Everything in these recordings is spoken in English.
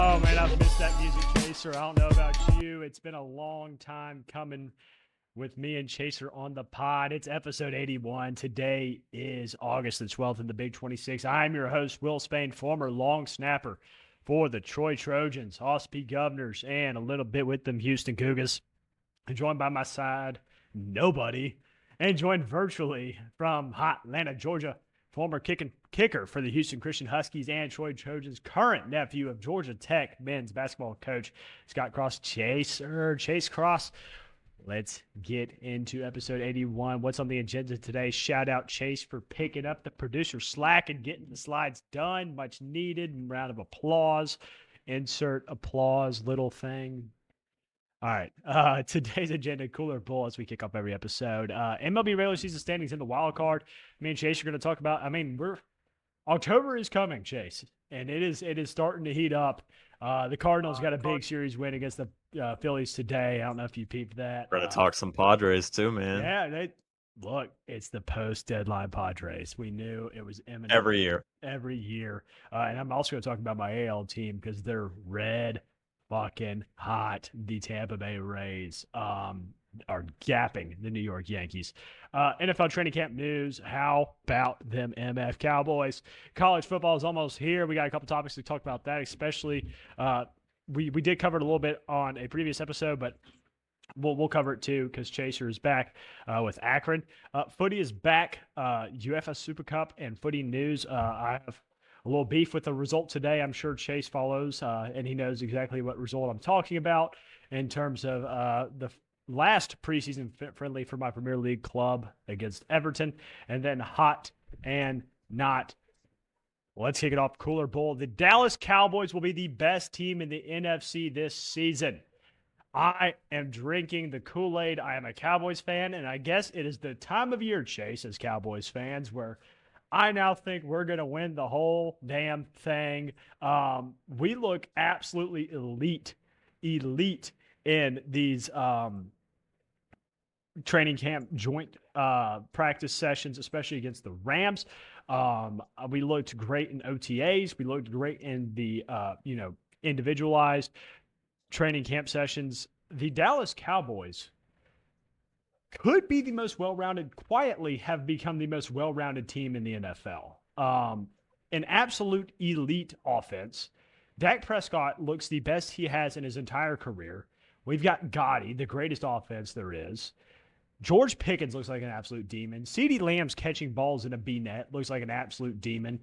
Oh man, I've missed that music, Chaser. I don't know about you. It's been a long time coming with me and Chaser on the pod. It's episode 81. Today is August the 12th in the Big 26. I'm your host, Will Spain, former long snapper for the Troy Trojans, Ospey Governors, and a little bit with them Houston Cougars. And joined by my side, nobody, and joined virtually from hot Atlanta, Georgia, former kicker for the Houston Christian Huskies and Troy Trojans, current nephew of Georgia Tech men's basketball coach Scott Cross. Chase Cross. Let's get into episode 81. What's on the agenda today? Shout out Chase for picking up the producer slack and getting the slides done. Much needed. Round of applause. Insert applause little thing. All right. Today's agenda, Cooler Bull, as we kick off every episode. MLB regular season standings in the wild card. Me and Chase are going to talk about. October is coming, Chase, and it is starting to heat up. The Cardinals got a big series win against the Phillies today. I don't know if you peeped that. We're gonna talk some Padres too, man. Yeah, look. It's the post-deadline Padres. We knew it was imminent Every year. And I'm also going to talk about my AL team because they're red fucking hot. The Tampa Bay Rays are gapping the New York Yankees. NFL training camp news. How about them MF Cowboys? College football is almost here. We got a couple topics to talk about that, especially we did cover it a little bit on a previous episode, but we'll cover it too because Chaser is back with Akron. Footy is back. UFS Super Cup and footy news. I have a little beef with the result today. I'm sure Chase follows, and he knows exactly what result I'm talking about in terms of the last preseason friendly for my Premier League club against Everton, and then hot and not. Let's kick it off. Cooler Bull. The Dallas Cowboys will be the best team in the NFC this season. I am drinking the Kool-Aid. I am a Cowboys fan, and I guess it is the time of year, Chase, as Cowboys fans, where I now think we're going to win the whole damn thing. We look absolutely elite in these training camp joint practice sessions, especially against the Rams. We looked great in OTAs. We looked great in the individualized training camp sessions. The Dallas Cowboys could be the most well-rounded, quietly have become the most well-rounded team in the NFL. An absolute elite offense. Dak Prescott looks the best he has in his entire career. We've got Gotti, the greatest offense there is. George Pickens looks like an absolute demon. CeeDee Lamb's catching balls in a B-net looks like an absolute demon.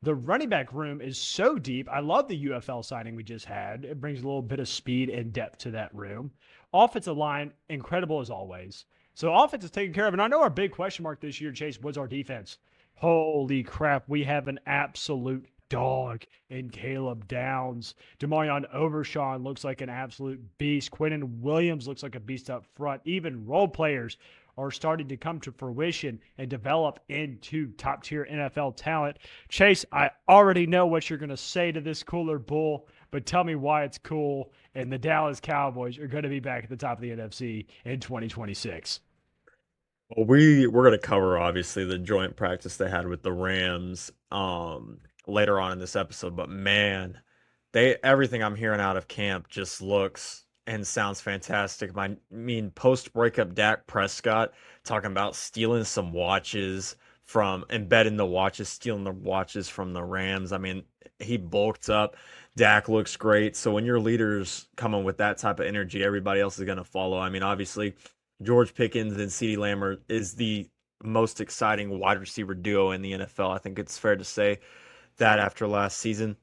The running back room is so deep. I love the UFL signing we just had. It brings a little bit of speed and depth to that room. Offensive line, incredible as always. So offense is taken care of. And I know our big question mark this year, Chase, was our defense. Holy crap, we have an absolute dog in Caleb Downs. Demarion Overshawn looks like an absolute beast. Quinnen Williams looks like a beast up front. Even role players are starting to come to fruition and develop into top-tier NFL talent. Chase, I already know what you're going to say to this Cooler Bull, but tell me why it's cool and the Dallas Cowboys are going to be back at the top of the NFC in 2026. Well, we're going to cover, obviously, the joint practice they had with the Rams later on in this episode. But, man, everything I'm hearing out of camp just looks and sounds fantastic. I mean, post-breakup Dak Prescott talking about stealing some watches embedding the watches, stealing the watches from the Rams. I mean, he bulked up. Dak looks great. So when your leader's coming with that type of energy, everybody else is going to follow. I mean, obviously, George Pickens and CeeDee Lamb is the most exciting wide receiver duo in the NFL. I think it's fair to say that after last season.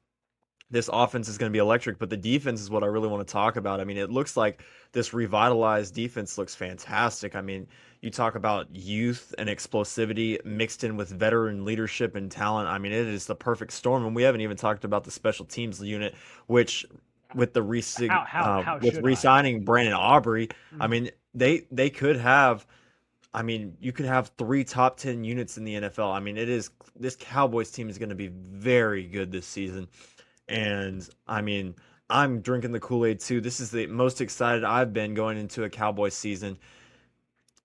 This offense is going to be electric, but the defense is what I really want to talk about. I mean, it looks like this revitalized defense looks fantastic. I mean, you talk about youth and explosivity mixed in with veteran leadership and talent. I mean, it is the perfect storm, and we haven't even talked about the special teams unit, which with the re-signing Brandon Aubrey, I mean, they could have. I mean, you could have 3 top 10 units in the NFL. I mean, this Cowboys team is going to be very good this season. And I mean, I'm drinking the Kool-Aid too. This is the most excited I've been going into a Cowboys season,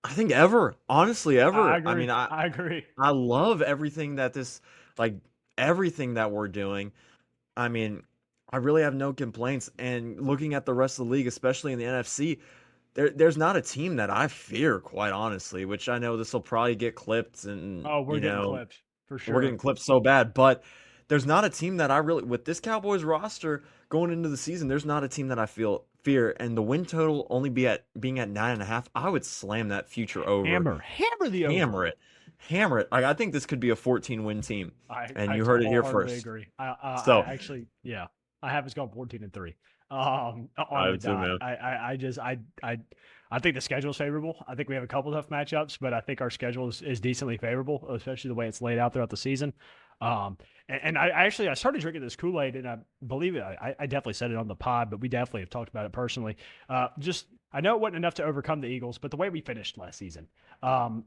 I think, ever. Honestly, ever. I mean, I agree. I love everything that everything that we're doing. I mean, I really have no complaints. And looking at the rest of the league, especially in the NFC, there's not a team that I fear, quite honestly, which I know this will probably get clipped and, Oh, we're getting clipped for we're sure. getting clipped so bad, but there's not a team that I really with this Cowboys roster going into the season, there's not a team that I feel fear. And the win total only being at 9.5, I would slam that future over. Hammer the over. Hammer it. Hammer it. I think this could be a 14 win team. And I you heard it here wholeheartedly first. agree. I So actually, yeah, I have us going 14-3, I on the would too, dot. man. I think the schedule is favorable. I think we have a couple tough matchups, but I think our schedule is decently favorable, especially the way it's laid out throughout the season. Um, and I started drinking this Kool Aid, and I believe it. I definitely said it on the pod, but we definitely have talked about it personally. Just I know it wasn't enough to overcome the Eagles, but the way we finished last season,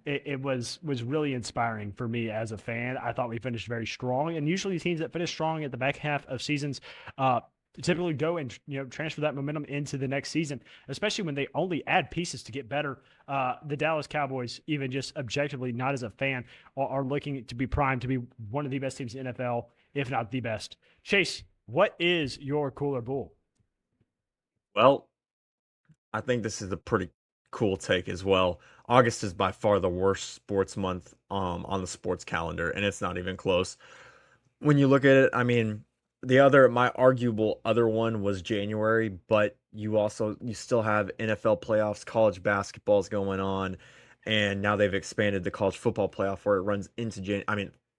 it was really inspiring for me as a fan. I thought we finished very strong, and usually teams that finish strong at the back half of seasons uh, typically go and transfer that momentum into the next season, especially when they only add pieces to get better. The Dallas Cowboys, even just objectively, not as a fan, are looking to be primed to be one of the best teams in the NFL, if not the best. Chase, what is your cooler bull? Well, I think this is a pretty cool take as well. August is by far the worst sports month on the sports calendar, and it's not even close. When you look at it, I mean, my arguable other one was January, but you still have NFL playoffs, college basketball's going on, and now they've expanded the college football playoff where it runs into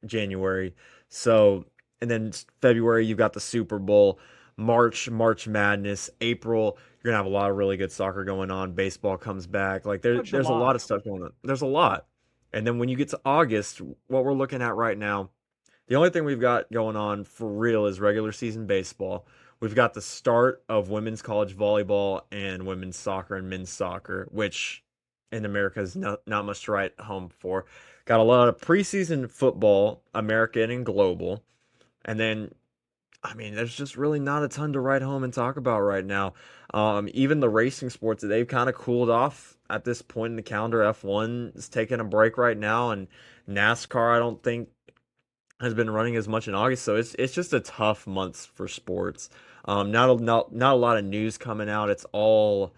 January. So, and then February you've got the Super Bowl, March Madness, April you're gonna have a lot of really good soccer going on. Baseball comes back. Like What there's a lot July? of stuff going on. There's a lot. And then when you get to August, what we're looking at right now, the only thing we've got going on for real is regular season baseball. We've got the start of women's college volleyball and women's soccer and men's soccer, which in America is not much to write home for. Got a lot of preseason football, American and global. And then, I mean, there's just really not a ton to write home and talk about right now. Even the racing sports, they've kind of cooled off at this point in the calendar. F1 is taking a break right now, and NASCAR, I don't think has been running as much in August, so it's just a tough month for sports. Not a lot of news coming out. It's all,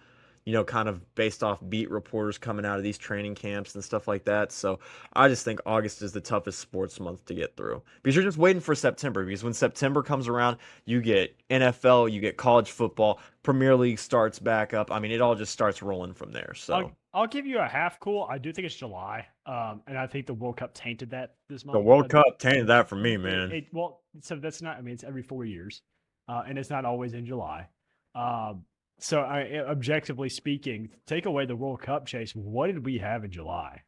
kind of based off beat reporters coming out of these training camps and stuff like that. So I just think August is the toughest sports month to get through because you're just waiting for September. Because when September comes around, you get NFL, you get college football, Premier League starts back up. I mean, it all just starts rolling from there. I'll So I'll give you a half cool. I do think it's July, and I think the World Cup tainted that this the month. World Cup tainted that for me, man. Well, so that's not. I mean, it's every 4 years, and it's not always in July. Um, so objectively speaking, take away the World Cup chase. What did we have in July?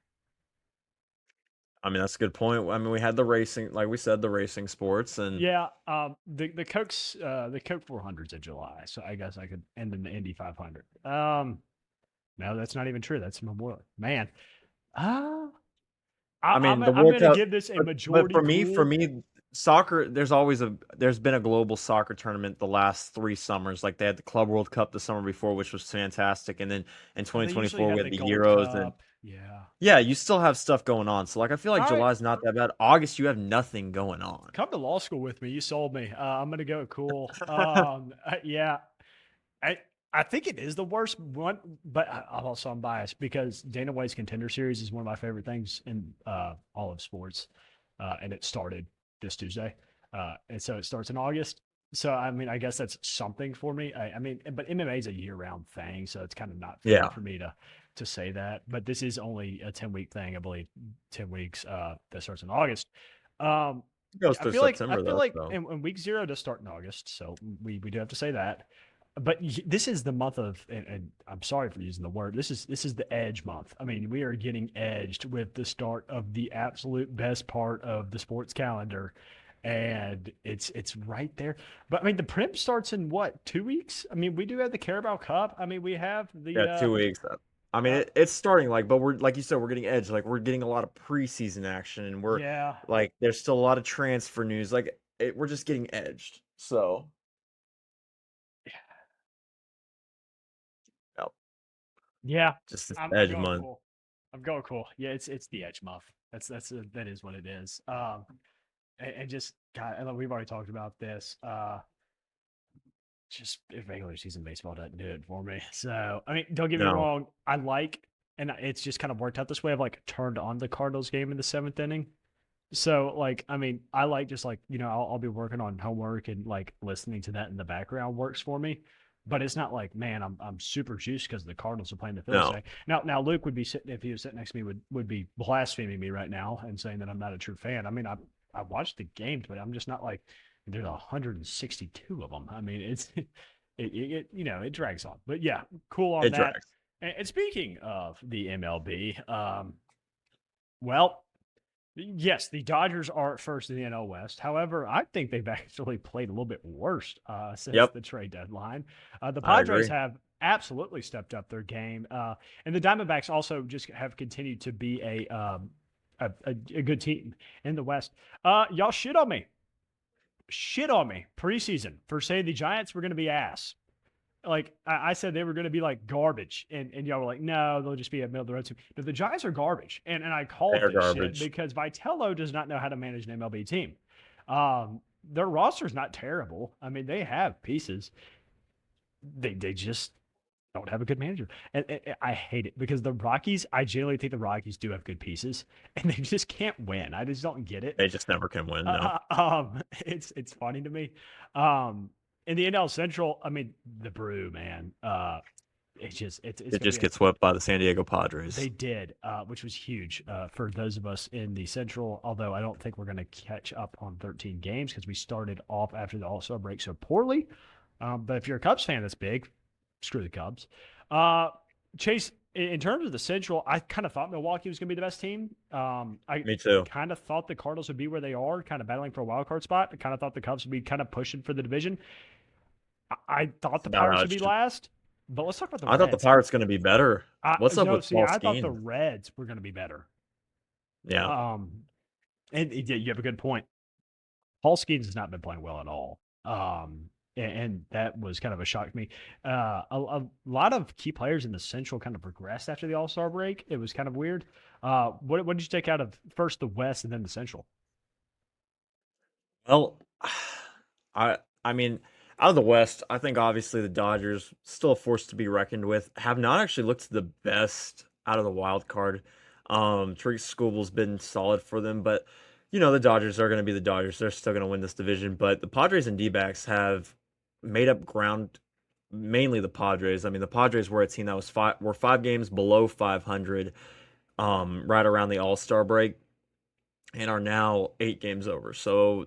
I mean, that's a good point. I mean, we had the racing, like we said, the racing sports, and Yeah, the Coke 400s in July. So I guess I could end in the Indy 500. No, that's not even true. That's Memorial. Man, uh, I mean, the I'm World gonna Cup. give this a But majority for cool. me, soccer. There's been a global soccer tournament the last 3 summers. Like they had the Club World Cup the summer before, which was fantastic, and then in Well, they usually 2024 we have had the the Gold Euros, and Cup. Yeah. yeah, you still have stuff going on. So like, I feel like All right. July's not that bad. August, you have nothing going on. Come to law school with me. You sold me. I'm gonna go cool. Yeah, I I think it is the worst one, but I'm biased because Dana White's Contender Series is one of my favorite things in all of sports, and it started this Tuesday, and so it starts in August. So I mean, I guess that's something for me. I mean, but MMA is a year-round thing, so it's kind of not fair Yeah, for me to say that. But this is only a 10-week thing, I believe. 10 weeks that starts in August. Um, it goes I through feel like September though. So and week zero does start in August, so we do have to say that. But this is the month of, and I'm sorry for using the word. This is the edge month. I mean, we are getting edged with the start of the absolute best part of the sports calendar, and it's right there. But I mean, the Prem starts in what, 2 weeks? I mean, we do have the Carabao Cup. I mean, we have yeah, the 2 weeks. I mean, uh it's starting like, but we're like you said, we're getting edge. Like we're getting a lot of preseason action, and we're yeah. like, there's still a lot of transfer news. Like we're just getting edged. So yeah, Yeah, just this I'm edge going month. cool. I'm going cool. Yeah, it's the edge muff. That is what it is. And just God, and we've already talked about this. just regular season baseball doesn't do it for me. So, I mean, don't get me No, wrong. I like, and it's just kind of worked out this way. I've like turned on the Cardinals game in the seventh inning. So, like, I mean, I like just like, I'll be working on homework and like listening to that in the background works for me. But it's not like, man, I'm super juiced because the Cardinals are playing the Phillies no. today. Now Luke would be sitting if he was sitting next to me would be blaspheming me right now and saying that I'm not a true fan. I mean, I watched the games, but I'm just not like there's 162 of them. I mean, it drags on. But yeah, cool on It that. drags. And speaking of the MLB, well, yes, the Dodgers are at first in the NL West. However, I think they've actually played a little bit worse since Yep, the trade deadline. The I Padres agree. have absolutely stepped up their game, and the Diamondbacks also just have continued to be a good team in the West. Y'all shit on me preseason for saying the Giants were going to be ass. Like I said, they were going to be like garbage, and y'all were like, no, they'll just be a middle of the road team. No, the Giants are garbage, and I called They're this shit garbage. because Vitello does not know how to manage an MLB team. Their roster's not terrible. I mean, they have pieces. They just don't have a good manager, and I hate it because the Rockies. I genuinely think the Rockies do have good pieces, and they just can't win. I just don't get it. They just never can win. No, It's funny to me. Um, in the NL Central, I mean, the Brew, man. It's it gonna just be a gets swept by the San Diego they Padres. did, which was huge for those of us in the Central. Although I don't think we're going to catch up on 13 games because we started off after the All Star break so poorly. But if you're a Cubs fan, that's big. Screw the Cubs. Uh, Chase, in terms of the Central, I kind of thought Milwaukee was going to be the best team. I Me too. kind of thought the Cardinals would be where they are, kind of battling for a wild card spot. I kind of thought the Cubs would be kind of pushing for the division. I thought It's the about Pirates how would it be should. last, but let's talk about the I thought the Reds. Pirates going to be better. What's up No, with see, Paul I thought the Skeens? Reds were going to be better. Yeah, Um, and yeah, you have a good point. Paul Skeens has not been playing well at all. And that was kind of a shock to me. A lot of key players in the Central kind of progressed after the All Star break. It was kind of weird. What did you take out of first the West and then the Central? well, I mean, out of the West, I think obviously the Dodgers still a force to be reckoned with. Have not actually looked the best out of the wild card. Tariq Skubal's been solid for them, but the Dodgers are going to be the Dodgers. They're still going to win this division, but the Padres and D-backs have made up ground. Mainly the Padres. I mean, the Padres were a team that were 5 games below 500, right around the All Star break, and are now 8 games over. So,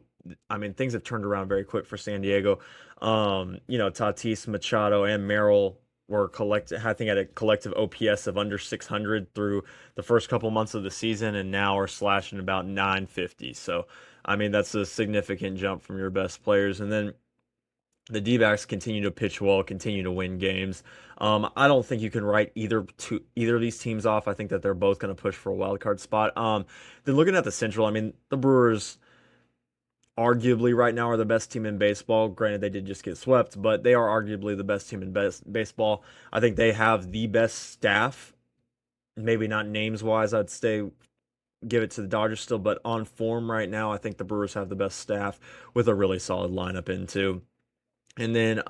I mean, things have turned around very quick for San Diego. Tatis, Machado, and Merrill were I think, at a collective OPS of under 600 through the first couple months of the season, and now are slashing about 950. So, I mean, that's a significant jump from your best players. And then the D-backs continue to pitch well, continue to win games. I don't think you can write either of these teams off. I think that they're both going to push for a wild card spot. Then looking at the Central, I mean, the Brewers arguably right now are the best team in baseball. Granted, they did just get swept, but they are arguably the best team in baseball. I think they have the best staff. Maybe not names wise, I'd say give it to the Dodgers still, but on form right now, I think the Brewers have the best staff with a really solid lineup into. And then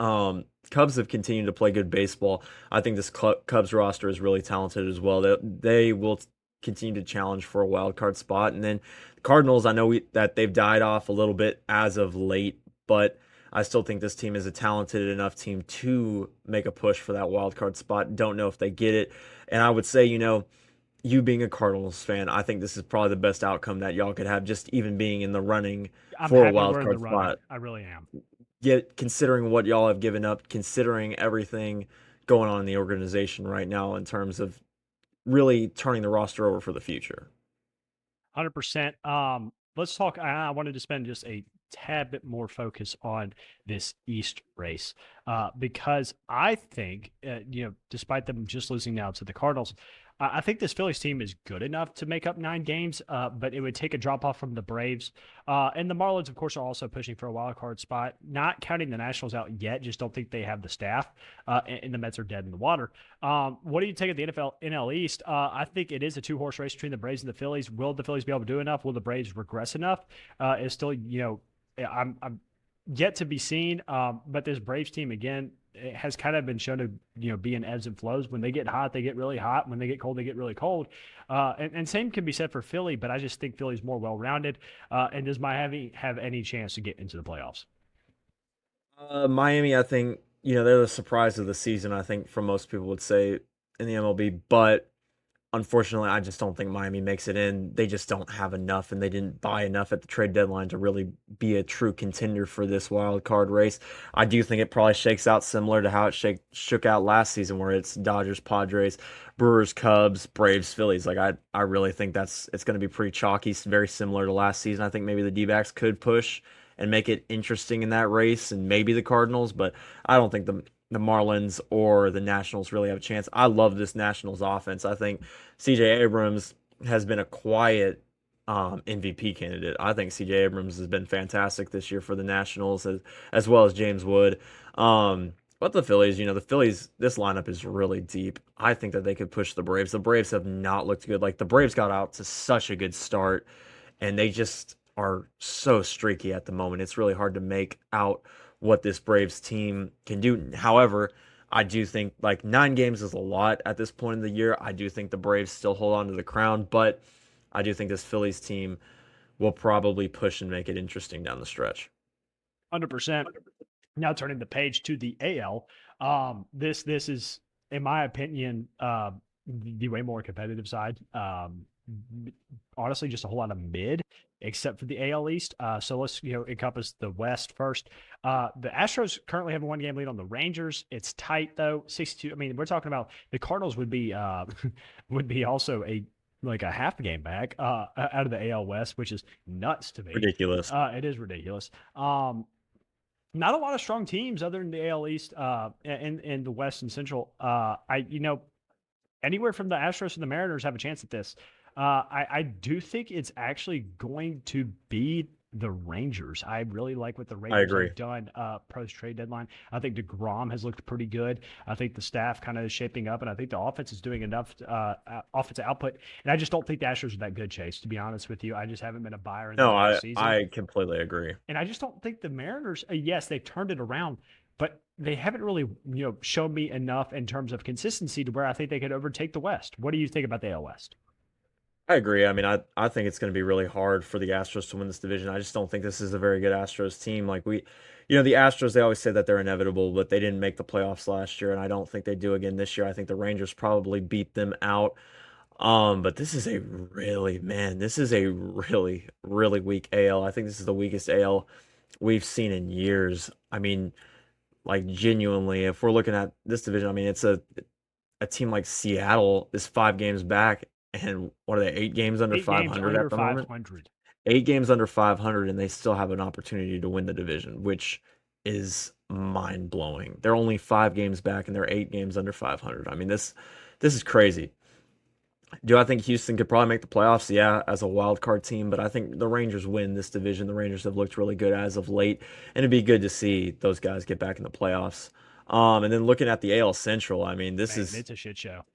Cubs have continued to play good baseball. I think this Cubs roster is really talented as well. They will continue to challenge for a wild card spot. And then Cardinals, I know that they've died off a little bit as of late, but I still think this team is a talented enough team to make a push for that wild card spot. Don't know if they get it. And I would say, you being a Cardinals fan, I think this is probably the best outcome that y'all could have, just even being in the running I'm for a happy wild we're in the card running. spot. I really am. Yet, considering what y'all have given up, considering everything going on in the organization right now in terms of really turning the roster over for the future. 100%. Let's talk. I wanted to spend just a tad bit more focus on this East race because I think, despite them just losing now to the Cardinals, I think this Phillies team is good enough to make up 9 games, but it would take a drop off from the Braves. And the Marlins, of course, are also pushing for a wild card spot, not counting the Nationals out yet. Just don't think they have the staff, and the Mets are dead in the water. What do you take at the NL East? I think it is a 2-horse race between the Braves and the Phillies. Will the Phillies be able to do enough? Will the Braves regress enough? Is still, I'm yet to be seen. But this Braves team again, it has kind of been shown to be in ebbs and flows. When they get hot, they get really hot. When they get cold, they get really cold. And same can be said for Philly, but I just think Philly's more well rounded. And does Miami have any chance to get into the playoffs? Miami, I think, they're the surprise of the season, I think, for most people would say in the MLB. But unfortunately, I just don't think Miami makes it in. They just don't have enough, and they didn't buy enough at the trade deadline to really be a true contender for this wild card race. I do think it probably shakes out similar to how it shook out last season, where it's Dodgers, Padres, Brewers, Cubs, Braves, Phillies. Like I really think it's going to be pretty chalky, very similar to last season. I think maybe the D-backs could push and make it interesting in that race, and maybe the Cardinals, but I don't think the Marlins or the Nationals really have a chance. I love this Nationals offense. I think CJ Abrams has been a quiet MVP candidate. I think CJ Abrams has been fantastic this year for the Nationals as well as James Wood. But the Phillies, the Phillies, this lineup is really deep. I think that they could push the Braves. The Braves have not looked good. Like the Braves got out to such a good start, and they just are so streaky at the moment. It's really hard to make out what this Braves team can do. However, I do think like 9 games is a lot at this point in the year. I do think the Braves still hold on to the crown, but I do think this Phillies team will probably push and make it interesting down the stretch. 100%. Now turning the page to the AL. This is, in my opinion, the way more competitive side. Honestly, just a whole lot of mid, except for the AL East. So let's encompass the West first. The Astros currently have a 1 game lead on the Rangers. It's tight though, 62. I mean, we're talking about the Cardinals would be would be also like a half game back out of the AL West, which is nuts to me. Ridiculous. It is ridiculous. Not a lot of strong teams other than the AL East in the West and Central. Anywhere from the Astros to the Mariners have a chance at this. I do think it's actually going to be the Rangers. I really like what the I Rangers agree. have done post trade deadline. I think DeGrom has looked pretty good. I think the staff kind of is shaping up, and I think the offense is doing enough offensive output. And I just don't think the Astros are that good, Chase. To be honest with you, I just haven't been a buyer in them No, all I season. I completely agree. And I just don't think the Mariners, yes, they've turned it around, but they haven't really, shown me enough in terms of consistency to where I think they could overtake the West. What do you think about the AL West? I agree. I mean, I think it's going to be really hard for the Astros to win this division. I just don't think this is a very good Astros team. Like the Astros, they always say that they're inevitable, but they didn't make the playoffs last year, and I don't think they do again this year. I think the Rangers probably beat them out. But this is a really, really weak AL. I think this is the weakest AL we've seen in years. I mean, like genuinely, if we're looking at this division, I mean, it's a team like Seattle is 5 games back, and what are they, 8 games under 8 games 500 under at the moment? 500. 8 games under 500, and they still have an opportunity to win the division, which is mind blowing. They're only 5 games back, and they're 8 games under 500. I mean, this is crazy. Do I think Houston could probably make the playoffs? Yeah, as a wild card team, but I think the Rangers win this division. The Rangers have looked really good as of late, and it'd be good to see those guys get back in the playoffs. And then looking at the AL Central, I mean, Man, it's a shit show.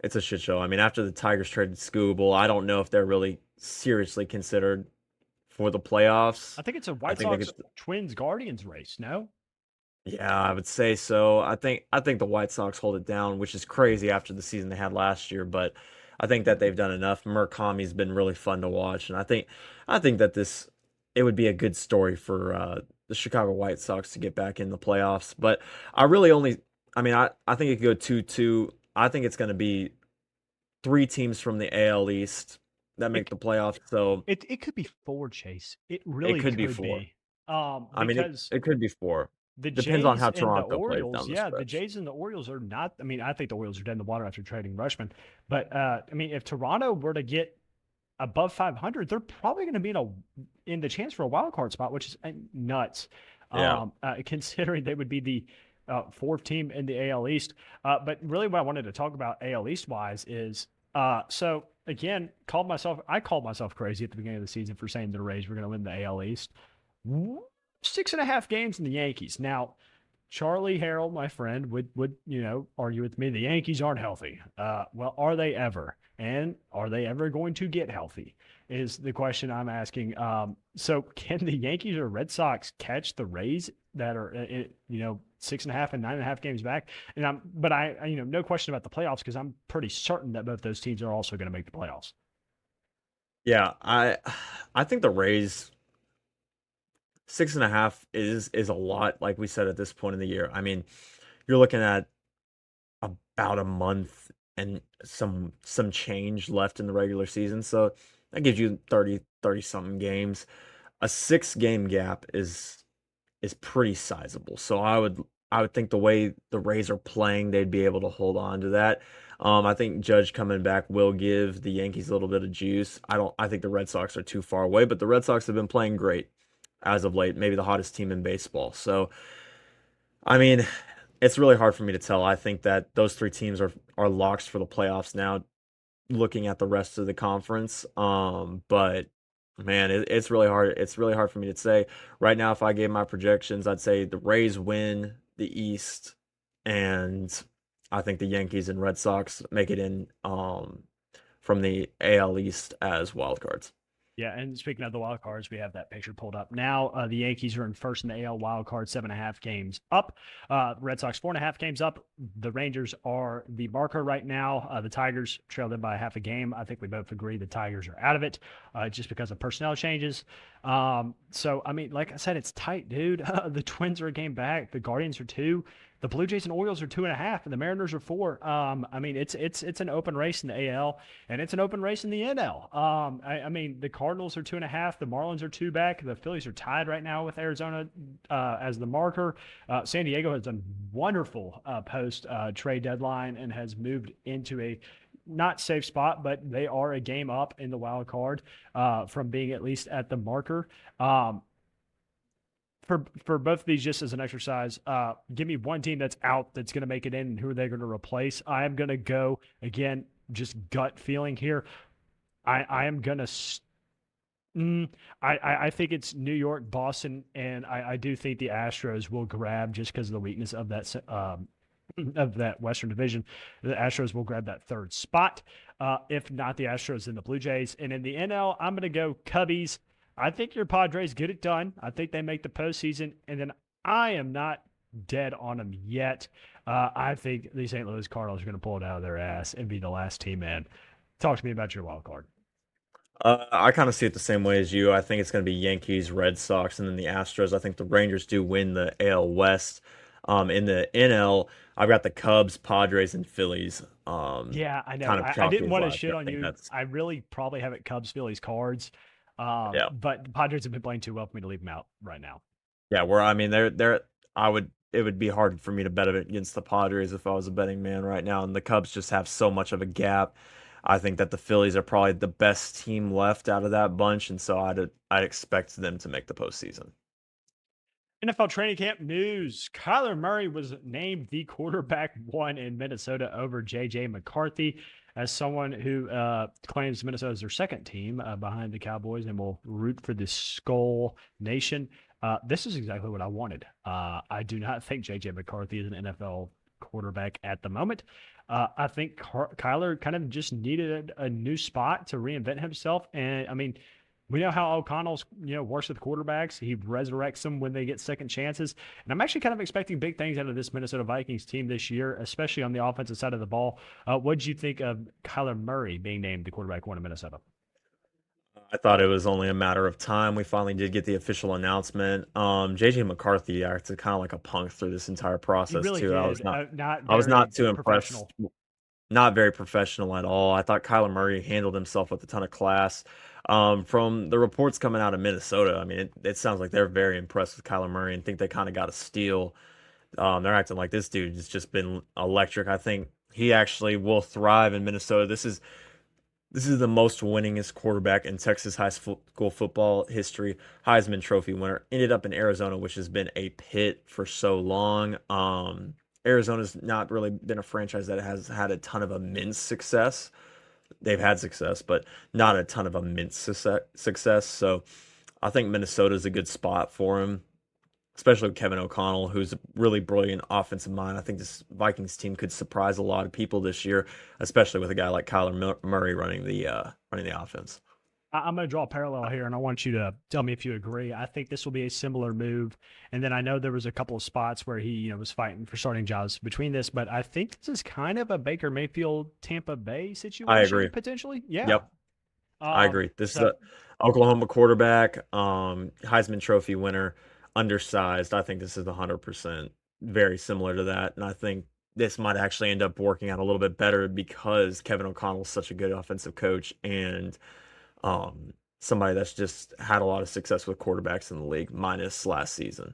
it's a shit show. I mean, after the Tigers traded Scooble, I don't know if they're really seriously considered for the playoffs. I think it's a I White think they Sox could, Twins Guardians race, no? yeah, I would say so. I think the White Sox hold it down, which is crazy after the season they had last year, but I think that they've done enough. Murakami's been really fun to watch, and I think that it would be a good story for the Chicago White Sox to get back in the playoffs. But I really only, I mean, I think it could go 2-2. I think it's going to be 3 teams from the AL East that make It the playoffs, so it could be four, Chase. It it really could be could four. be. I mean, Because it could be four. the Depends on Jays how and the Toronto plays Orioles, down the yeah, the stretch. Jays and the Orioles are not. I mean, I think the Orioles are dead in the water after trading Rushman. But I mean, if Toronto were to get above 500, they're probably going to be in the chance for a wild card spot, which is nuts. Yeah. Considering they would be the fourth team in the AL East. But really, what I wanted to talk about AL East wise is so again, I called myself crazy at the beginning of the season for saying the Rays were going to win the AL East. 6.5 games in the Yankees. Now, Charlie Harrell, my friend, would argue with me. The Yankees aren't healthy. Well, are they ever? And are they ever going to get healthy? Is the question I'm asking. So can the Yankees or Red Sox catch the Rays that are 6.5 and 9.5 games back? And no question about the playoffs because I'm pretty certain that both those teams are also going to make the playoffs. Yeah, I think the Rays 6.5 is a lot, like we said at this point in the year. I mean, you're looking at about a month and some change left in the regular season, so that gives you 30 something games. A 6 game gap is pretty sizable. So I would think the way the Rays are playing, they'd be able to hold on to that. I think Judge coming back will give the Yankees a little bit of juice. I think the Red Sox are too far away, but the Red Sox have been playing great as of late, maybe the hottest team in baseball. So, I mean, it's really hard for me to tell. I think that those three teams are locks for the playoffs now, looking at the rest of the conference. But man, it's really hard. It's really hard for me to say right now. If I gave my projections, I'd say the Rays win the East, and I think the Yankees and Red Sox make it in from the AL East as wild cards. Yeah, and speaking of the wild cards, we have that picture pulled up now. The Yankees are in first in the AL wild card, 7.5 games up. Red Sox 4.5 games up. The Rangers are the marker right now. The Tigers trailed them by half a game. I think we both agree the Tigers are out of it, just because of personnel changes. So I mean, like I said, it's tight, dude. The Twins are a game back. The Guardians are two. The Blue Jays and Orioles are 2.5, and the Mariners are four. I mean, it's an open race in the AL, and it's an open race in the NL. I mean, the Cardinals are 2.5, the Marlins are two back, the Phillies are tied right now with Arizona as the marker. San Diego has done wonderful post trade deadline and has moved into a not safe spot, but they are a game up in the wild card from being at least at the marker. For both of these, just as an exercise, give me one team that's out that's going to make it in, and who are they going to replace? I am going to go again, just gut feeling here. I am going to. I think it's New York, Boston, and I do think the Astros will grab just because of the weakness of that Western Division. The Astros will grab that third spot. If not the Astros, then the Blue Jays. And in the NL, I'm going to go Cubbies. I think your Padres get it done. I think they make the postseason. And then I am not dead on them yet. I think the St. Louis Cardinals are going to pull it out of their ass and be the last team in. Talk to me about your wild card. I kind of see it the same way as you. I think it's going to be Yankees, Red Sox, and then the Astros. I think the Rangers do win the AL West. In the NL, I've got the Cubs, Padres, and Phillies. Yeah, I know. Kind of I chalky didn't as want to last shit year. I on think you. that's I really probably have it Cubs, Phillies, Cards. yeah, But the Padres have been playing too well for me to leave them out right now. yeah. Where I mean, they're. I would. It would be hard for me to bet against the Padres if I was a betting man right now, and the Cubs just have so much of a gap. I think that the Phillies are probably the best team left out of that bunch, and so I'd expect them to make the postseason. NFL training camp news. Kyler Murray was named the quarterback one in Minnesota over J.J. McCarthy. As someone who claims Minnesota is their second team behind the Cowboys and will root for the Skull Nation, this is exactly what I wanted. I do not think J.J. McCarthy is an NFL quarterback at the moment. I think Kyler kind of just needed a new spot to reinvent himself. And I mean, we know how O'Connell's, works with quarterbacks. He resurrects them when they get second chances. And I'm actually kind of expecting big things out of this Minnesota Vikings team this year, especially on the offensive side of the ball. What did you think of Kyler Murray being named the quarterback one in Minnesota? I thought it was only a matter of time. We finally did get the official announcement. JJ McCarthy acted kind of like a punk through this entire He process really too. did. Not I was very not too impressed. professional. Not very professional at all. I thought Kyler Murray handled himself with a ton of class. From the reports coming out of Minnesota, I mean, it sounds like they're very impressed with Kyler Murray and think they kind of got a steal. They're acting like this dude has just been electric. I think he actually will thrive in Minnesota. This is the most winningest quarterback in Texas high school football history. Heisman Trophy winner. Ended up in Arizona, which has been a pit for so long. Arizona's not really been a franchise that has had a ton of immense success. They've had success, but not a ton of immense success. So I think Minnesota's a good spot for him. especially with Kevin O'Connell, who's a really brilliant offensive mind. I think this Vikings team could surprise a lot of people this year, especially with a guy like Kyler Murray running the offense. I'm going to draw a parallel here, and I want you to tell me if you agree. I think this will be a similar move. And then I know there was a couple of spots where he, was fighting for starting jobs between this, but I think this is kind of a Baker Mayfield Tampa Bay I situation agree. potentially. Yeah. Yep, I agree. This is So a Oklahoma quarterback, Heisman Trophy winner, undersized. I think this is 100% very similar to that, and I think this might actually end up working out a little bit better because Kevin O'Connell is such a good offensive coach and somebody that's just had a lot of success with quarterbacks in the league, minus last season.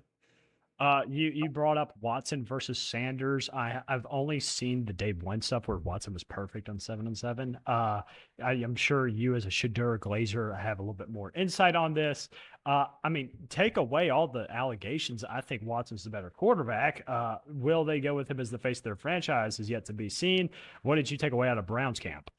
you brought up Watson versus Sanders. I've only seen the Dave Wentz stuff where Watson was perfect on 7-7. I am sure you as a Shadur Glazer have a little bit more insight on this. I mean, take away all the allegations. I think Watson's the better quarterback. Will they go with him as the face of their franchise is yet to be seen. What did you take away out of Brown's camp?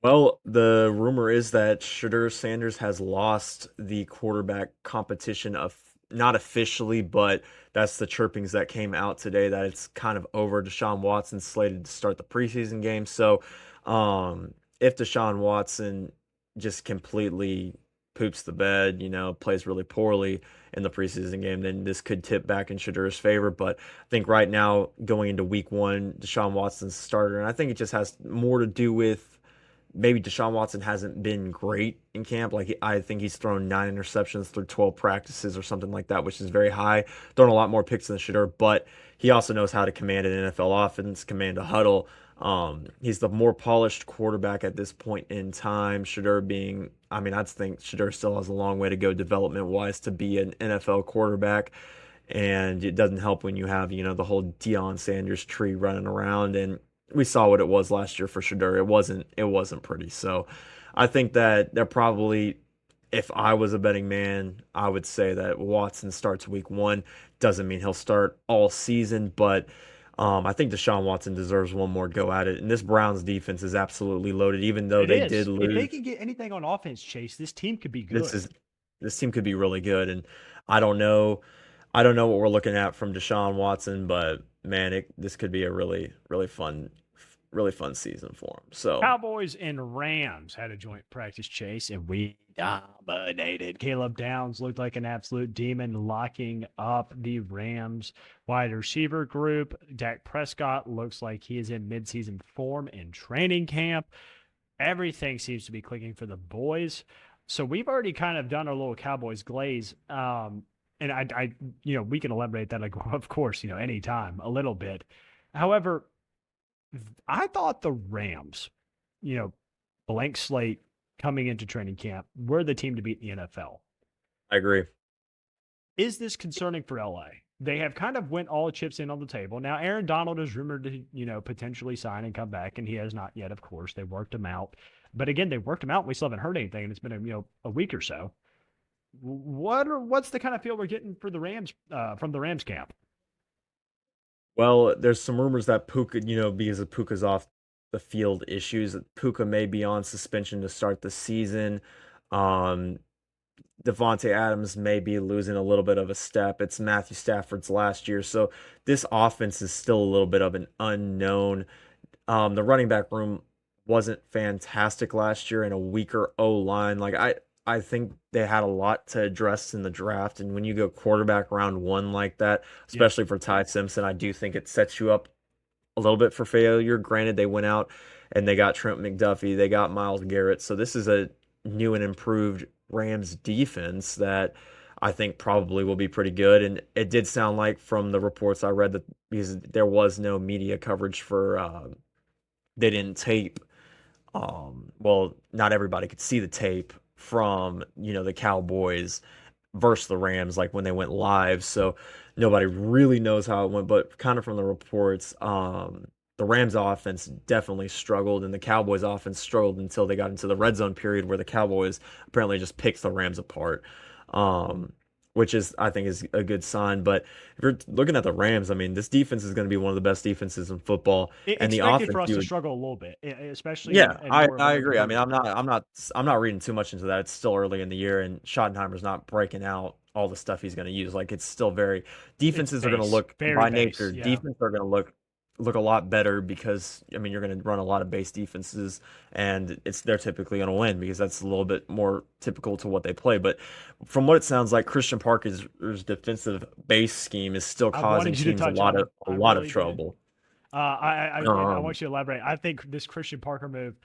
Well, the rumor is that Shadur Sanders has lost the quarterback competition of not officially, but that's the chirpings that came out today that it's kind of over. Deshaun Watson slated to start the preseason game. So, if Deshaun Watson just completely poops the bed, plays really poorly in the preseason game, then this could tip back in Shadur's favor. But I think right now, going into week one, Deshaun Watson's the starter, and I think it just has more to do with maybe Deshaun Watson hasn't been great in camp. Like I think he's thrown 9 interceptions through 12 practices or something like that, which is very high. Thrown a lot more picks than Shedeur, but he also knows how to command an NFL offense, command a huddle. He's the more polished quarterback at this point in time. Shedeur being, I mean, I think Shedeur still has a long way to go development wise to be an NFL quarterback. And it doesn't help when you have, the whole Deion Sanders tree running around, and we saw what it was last year for Shedeur. It wasn't pretty. So I think that they're probably, if I was a betting man, I would say that Watson starts week one. Doesn't mean he'll start all season, but I think Deshaun Watson deserves one more go at it. And this Browns defense is absolutely loaded, even though It they did is. If they lose. can get anything on offense, Chase, this team could be This good. is this team could be really good, and I don't know, I don't know what we're looking at from Deshaun Watson, but man, this could be a really fun season for him. So Cowboys and Rams had a joint practice chase, and we dominated. Caleb Downs looked like an absolute demon, locking up the Rams wide receiver group. Dak Prescott looks like he is in midseason form in training camp. Everything seems to be clicking for the boys. So we've already kind of done our little Cowboys glaze. And we can elaborate that, like, of course, anytime a little bit. However, I thought the Rams, you know, blank slate coming into training camp, were the team to beat the NFL. I agree. Is this concerning for LA? They have kind of went all chips in on the table. Now, Aaron Donald is rumored to, potentially sign and come back, and he has not yet, of course. They worked him out. But again, they worked him out, and we still haven't heard anything, and it's been a week or so. What's the kind of feel we're getting for the Rams from the Rams camp? Well, there's some rumors that Puka, because of Puka's off the field issues, that Puka may be on suspension to start the season. Um, Devontae Adams may be losing a little bit of a step. It's Matthew Stafford's last year, so this offense is still a little bit of an unknown. The running back room wasn't fantastic last year, and a weaker O line. Like I think they had a lot to address in the draft, and when you go quarterback round one like that, Yeah. especially for Ty Simpson, I do think it sets you up a little bit for failure. Granted, they went out and they got Trent McDuffie, they got Myles Garrett, so this is a new and improved Rams defense that I think probably will be pretty good. And it did sound like from the reports I read that because there was no media coverage for they didn't tape well, not everybody could see the tape from, the Cowboys versus the Rams, like when they went live. So nobody really knows how it went, but kind of from the reports, the Rams offense definitely struggled, and the Cowboys offense struggled until they got into the red zone period where the Cowboys apparently just picked the Rams apart. Um, which is I think is a good sign. But if you're looking at the Rams, I mean, this defense is going to be one of the best defenses in football, and the Expected offense for us you to would struggle a little bit, especially yeah, in I more of I an agree. I mean, improved. I'm not reading too much into that. It's still early in the year, and Schottenheimer's not breaking out all the stuff he's going to use. Like it's still very It's defenses are going to base, look very by base. nature. Yeah. Defense are going to look a lot better because I mean you're going to run a lot of base defenses and they're typically going to win because that's a little bit more typical to what they play. But from what it sounds like, Christian Parker's defensive base scheme is still I causing wanted you to teams touch on him. a I lot of really did. trouble. And I Um, want you to elaborate. I think this Christian Parker move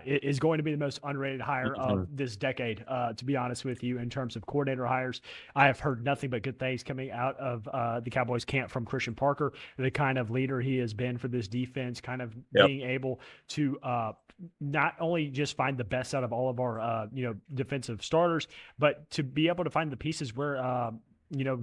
is going to be the most underrated hire of mhm. this decade. To be honest with you, in terms of coordinator hires, I have heard nothing but good things coming out of the Cowboys camp from Christian Parker, the kind of leader he has been for this defense, kind of Yep. being able to not only just find the best out of all of our defensive starters, but to be able to find the pieces where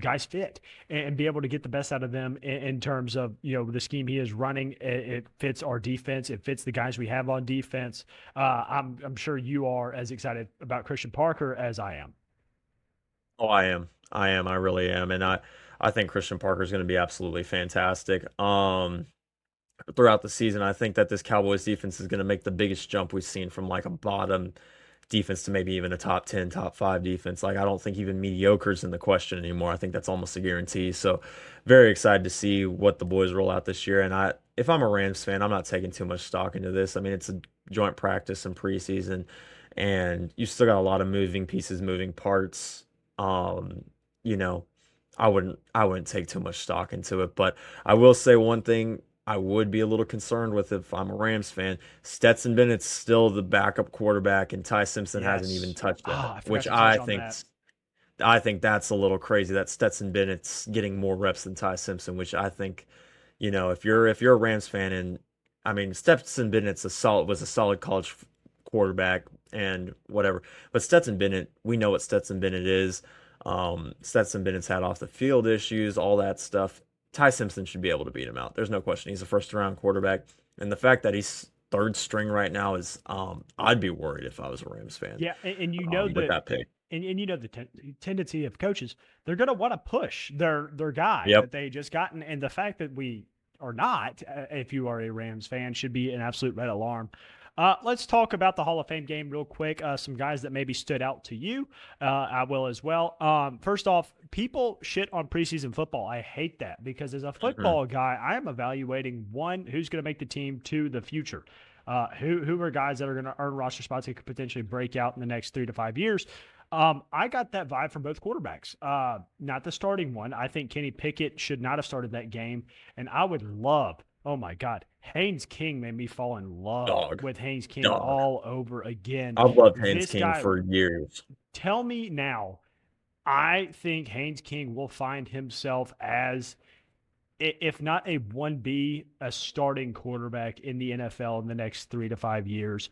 guys fit and be able to get the best out of them in terms of the scheme he is running. It fits our defense. It fits the guys we have on defense. I'm sure you are as excited about Christian Parker as I am. Oh, I am. I am. I really am. And I think Christian Parker is going to be absolutely fantastic. Throughout the season, I think that this Cowboys defense is going to make the biggest jump we've seen from like a bottom defense to maybe even a top 10, top 5 defense. Like I don't think even mediocre is in the question anymore. I think that's almost a guarantee. So very excited to see what the boys roll out this year. And if I'm a Rams fan, I'm not taking too much stock into this. I mean, it's a joint practice and preseason, and you still got a lot of moving pieces, moving parts. Um, you know, I wouldn't take too much stock into it, but I will say one thing I would be a little concerned with if I'm a Rams fan. Stetson Bennett's still the backup quarterback, and Ty Simpson hasn't even Yes. touched that, I forgot which to touch on that. I think that's a little crazy that Stetson Bennett's getting more reps than Ty Simpson, which I think, if you're a Rams fan and I mean Stetson Bennett's a solid college quarterback and whatever, but Stetson Bennett, we know what Stetson Bennett is. Stetson Bennett's had off the field issues, all that stuff. Ty Simpson should be able to beat him out. There's no question. He's a first round quarterback, and the fact that he's third string right now is I'd be worried if I was a Rams fan Yeah, and you know with that, that pick. and you know the tendency of coaches, they're going to want to push their guy Yep. that they just gotten, and the fact that we are not, if you are a Rams fan, should be an absolute red alarm. Let's talk about the Hall of Fame game real quick. Some guys that maybe stood out to you. I will as well. First off, people shit on preseason football. I hate that because as a Mhm. football guy, I am evaluating one, who's going to make the team, two, the future. Who are guys that are going to earn roster spots that could potentially break out in the next 3 to 5 years? I got that vibe from both quarterbacks. Not the starting one. I think Kenny Pickett should not have started that game, and I would love. Oh my God, Haynes King made me fall in love Dog. with Haynes King Dog. all over again. I've loved Haynes This King guy, for years. tell me now. I think Haynes King will find himself as, if not a 1B, a starting quarterback in the NFL in the next 3 to 5 years.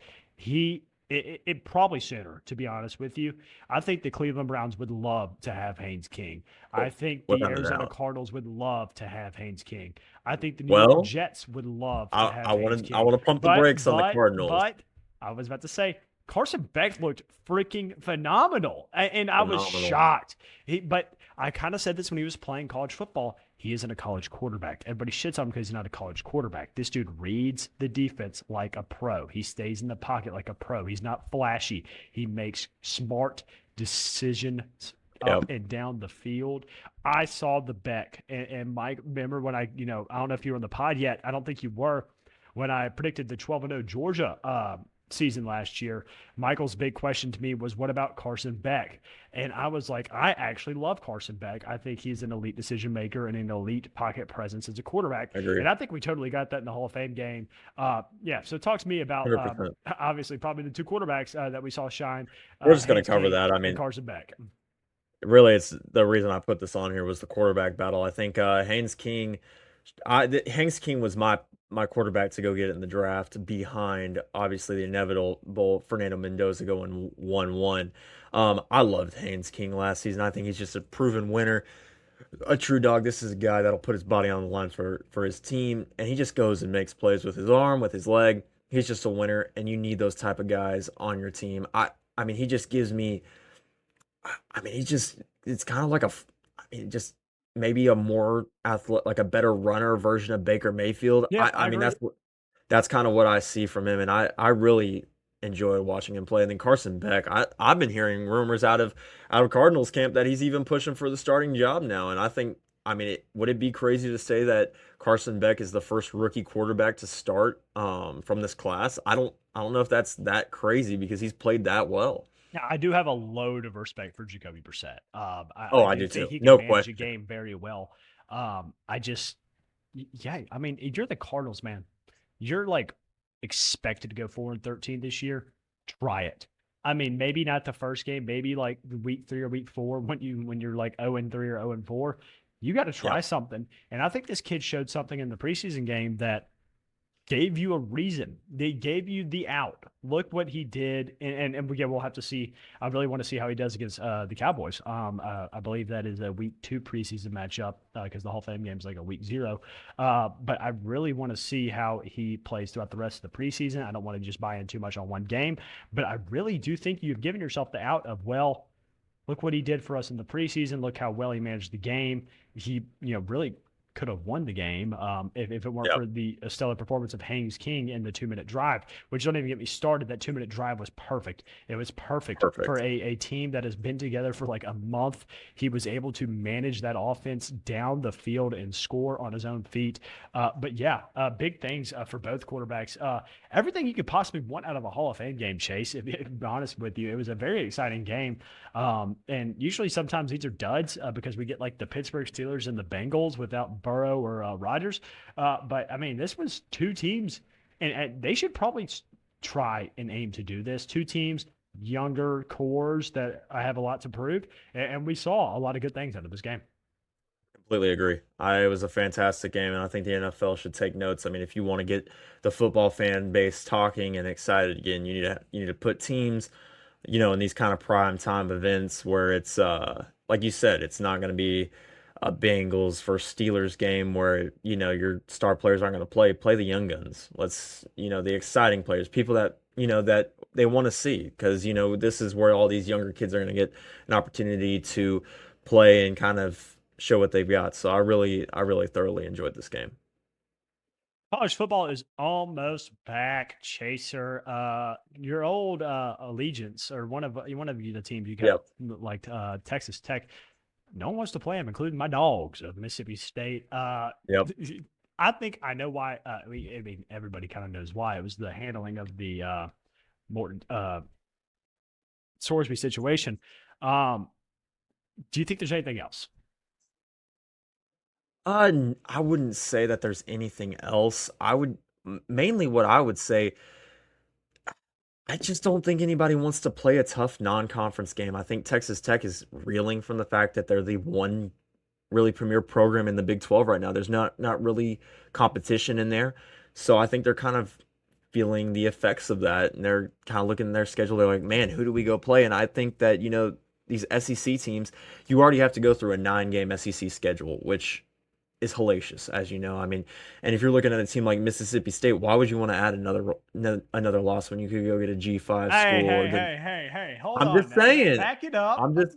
It probably sooner, to be honest with you. I think the Cleveland Browns would love to have Haynes King. I think the Without a Arizona doubt. Cardinals would love to have Haynes King. I think the New York Well, Jets would love to have Haynes I King. want to pump the But brakes on the but Cardinals. but I was about to say Carson Beck looked freaking phenomenal, and I was Phenomenal. shocked. But I kind of said this when he was playing college football. He isn't a college quarterback. Everybody shits on him because he's not a college quarterback. This dude reads the defense like a pro. He stays in the pocket like a pro. He's not flashy. He makes smart decisions up Yep. and down the field. I saw the Beck and Mike. Remember when I don't know if you were on the pod yet. I don't think you were when I predicted the 12-0 Georgia season last year. Michael's big question to me was, what about Carson Beck? And I was like, I actually love Carson Beck. I think he's an elite decision maker and an elite pocket presence as a quarterback. I agree. And I think we totally got that in the Hall of Fame game. Yeah. So talk to me about 100%. obviously probably the two quarterbacks that we saw shine, We're just going Haynes to cover King that. I and mean, Carson Beck. really, it's the reason I put this on here was the quarterback battle. I think Haynes King, Haynes King was my quarterback to go get in the draft behind obviously the inevitable Fernando Mendoza going 1-1. I loved Haynes King last season. I think he's just a proven winner, a true dog. This is a guy that'll put his body on the line for his team, and he just goes and makes plays with his arm, with his leg. He's just a winner, and you need those type of guys on your team. I mean, he just gives me. I mean, he just it's kind of like I mean, just maybe a more athletic, like a better runner version of Baker Mayfield. Yeah, I I mean, agree. that's kind of what I see from him, and I really. enjoy watching him play. And then Carson Beck, I've been hearing rumors out of Cardinals camp that he's even pushing for the starting job now. And I think, I mean, would it be crazy to say that Carson Beck is the first rookie quarterback to start from this class? I don't know if that's that crazy because he's played that well. Now, I do have a load of respect for Jacoby Brissett. Oh, I I do do think too. he can No manage a question. game very well. I just, yeah, I mean, you're the Cardinals, man. You're like expected to go 4-13 this year. Try it. I mean, maybe not the first game, maybe like week 3 or week 4 when you're like 0-3 or 0-4. You got to Yeah, try something. And I think this kid showed something in the preseason game that gave you a reason. They gave you the out. Look what he did, and again, we'll have to see. I really want to see how he does against the Cowboys. I believe that is a week 2 preseason matchup because the Hall of Fame game is like a week 0. But I really want to see how he plays throughout the rest of the preseason. I don't want to just buy in too much on one game, but I really do think you've given yourself the out of look what he did for us in the preseason. Look how well he managed the game. He, really could have won the game if it weren't yeah, for the stellar performance of Haynes King in the 2-minute drive, which don't even get me started. That 2-minute drive was perfect. It was perfect for perfect. a team that has been together for like a month. He was able to manage that offense down the field and score on his own feet. But yeah, big things for both quarterbacks. Everything you could possibly want out of a Hall of Fame game, Chase, if I'm honest with you. It was a very exciting game. And usually sometimes these are duds because we get like the Pittsburgh Steelers and the Bengals without Burrow or Rodgers. But I mean, this was two teams, and they should probably try and aim to do this. Two teams, younger cores that I have a lot to prove. And we saw a lot of good things out of this game. Completely agree. It was a fantastic game, and I think the NFL should take notes. I mean, if you want to get the football fan base talking and excited again, you need to put teams, in these kind of prime time events where it's like you said, it's not going to be a Bengals versus Steelers game where, your star players aren't going to play. Play the young guns. Let's, the exciting players, people that, that they want to see because, this is where all these younger kids are going to get an opportunity to play and kind of show what they've got. So I really thoroughly enjoyed this game. College football is almost back, Chaser. Your old allegiance, or one of the teams you got, Yep. like Texas Tech. No one wants to play them, including my dogs of Mississippi State. Yep. I think I know why. I mean, everybody kind of knows why. It was the handling of the Morton Sorsby situation. Um, do you think there's anything else? I wouldn't say that there's anything else. Mainly what I would say, I just don't think anybody wants to play a tough non-conference game. I think Texas Tech is reeling from the fact that they're the one really premier program in the Big 12 right now. There's not really competition in there. So I think they're kind of feeling the effects of that and they're kind of looking at their schedule. They're like, man, who do we go play? And I think that, these SEC teams, you already have to go through a 9-game SEC schedule, which is hellacious, as you know. I mean, and if you're looking at a team like Mississippi State, why would you want to add another loss when you could go get a G5 Hey, school? Or hey, the hey, hey, hey! Hold I'm on just now. saying, Back it up. I'm just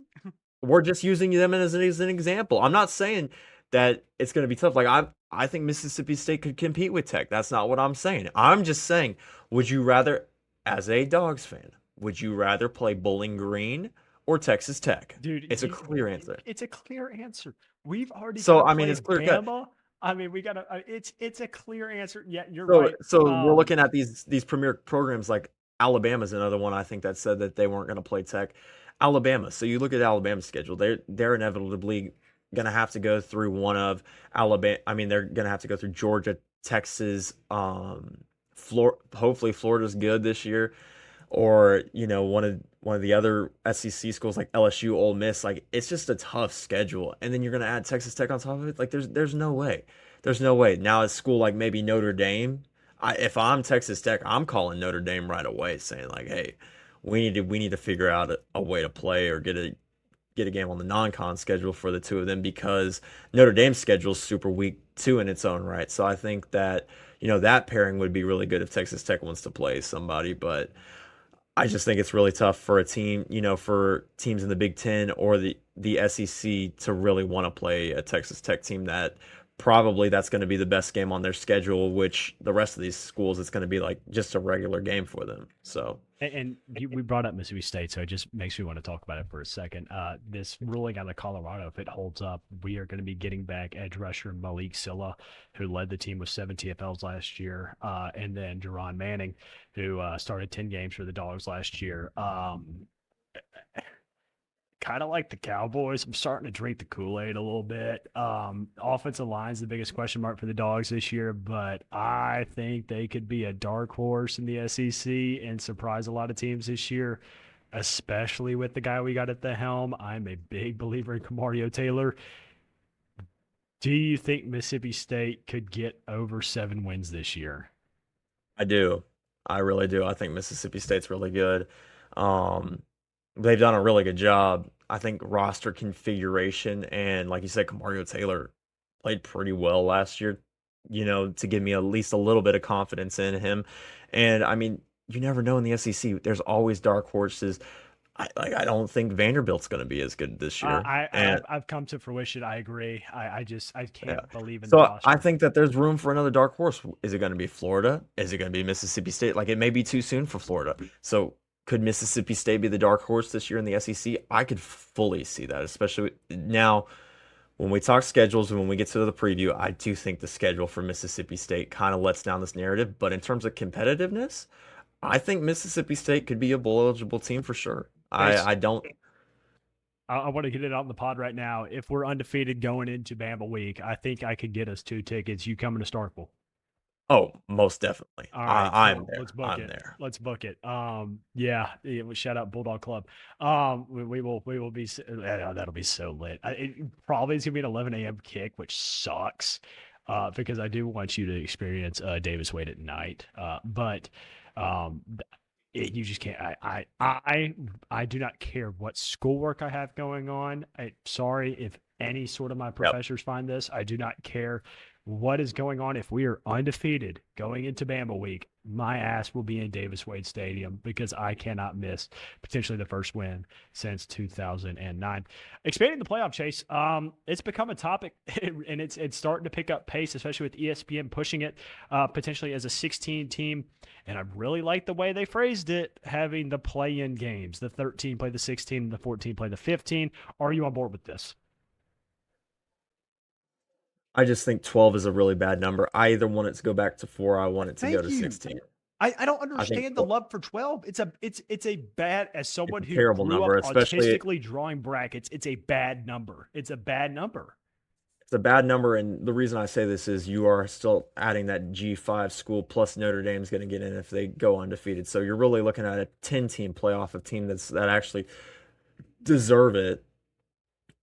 we're just using them as an example. I'm not saying that it's going to be tough. Like I think Mississippi State could compete with Tech. That's not what I'm saying. I'm just saying, would you rather, as a Dogs fan, would you rather play Bowling Green or Texas Tech? Dude, It's a clear answer. it's a clear answer. We've already got So to I mean, it's play clear cut. Bama. I mean, we got to. It's a clear answer. Yeah, you're So right. so we're looking at these premier programs like Alabama's another one I think that said that they weren't going to play Tech. Alabama. So you look at Alabama's schedule. They're inevitably going to have to go through one of Alabama. I mean, they're going to have to go through Georgia, Texas, hopefully Florida's good this year or one of the other SEC schools like LSU, Ole Miss, like it's just a tough schedule. And then you're gonna add Texas Tech on top of it. Like there's no way. There's no way. Now a school like maybe Notre Dame, if I'm Texas Tech, I'm calling Notre Dame right away, saying like, hey, we need to figure out a way to play or get a game on the non-con schedule for the two of them because Notre Dame's schedule is super weak too in its own right. So I think that that pairing would be really good if Texas Tech wants to play somebody, but I just think it's really tough for a team, for teams in the Big Ten or the SEC to really want to play a Texas Tech team that probably that's going to be the best game on their schedule, which the rest of these schools, it's going to be like just a regular game for them. So, We brought up Mississippi State, so it just makes me want to talk about it for a second. This ruling out of Colorado, if it holds up, we are going to be getting back edge rusher Malik Silla, who led the team with 7 TFLs last year, and then Jerron Manning, who started 10 games for the Dogs last year. Kind of like the Cowboys. I'm starting to drink the Kool-Aid a little bit. Offensive line is the biggest question mark for the Dogs this year, but I think they could be a dark horse in the SEC and surprise a lot of teams this year, especially with the guy we got at the helm. I'm a big believer in Kamario Taylor. Do you think Mississippi State could get over 7 wins this year? I do. I really do. I think Mississippi State's really good. Um, they've done a really good job. I think roster configuration and, like you said, Kamario Taylor played pretty well last year, to give me at least a little bit of confidence in him. And I mean, you never know in the SEC. There's always dark horses. I don't think Vanderbilt's going to be as good this year. And I've come to fruition. I agree. I yeah. can't believe in the So I roster. think that there's room for another dark horse. Is it going to be Florida? Is it going to be Mississippi State? Like it may be too soon for Florida. So could Mississippi State be the dark horse this year in the SEC? I could fully see that, especially now when we talk schedules and when we get to the preview. I do think the schedule for Mississippi State kind of lets down this narrative. But in terms of competitiveness, I think Mississippi State could be a bowl eligible team for sure. Chase, I don't. I want to get it on the pod right now. If we're undefeated going into Bama week, I think I could get us 2 tickets. You coming to Starkville? Oh, most definitely. All right, I'm cool. there. Let's book I'm it. there. Let's book it. Yeah. Shout out Bulldog Club. We will be. That'll be so lit. Probably is gonna be an 11 a.m. kick, which sucks, because I do want you to experience Davis Wade at night. But um, you just can't. I do not care what schoolwork I have going on. Sorry if any sort of my Yep. professors find this. I do not care what is going on. If we are undefeated going into Bama week, my ass will be in Davis Wade Stadium because I cannot miss potentially the first win since 2009. Expanding the playoff chase, it's become a topic and it's starting to pick up pace, especially with ESPN pushing it potentially as a 16 team. And I really like the way they phrased it, having the play-in games. The 13 play the 16, and the 14 play the 15. Are you on board with this? I just think 12 is a really bad number. I either want it to go back to 4, I want it to go Thank to you. 16. I don't I think understand the 12, love for 12. It's a bad, as it's someone a who terrible grew number, up especially artistically drawing brackets, it's a bad number. It's a bad number. it's a bad number. And the reason I say this is you are still adding that G5 school plus Notre Dame's going to get in if they go undefeated. So you're really looking at a 10-team playoff, of team that actually deserve it.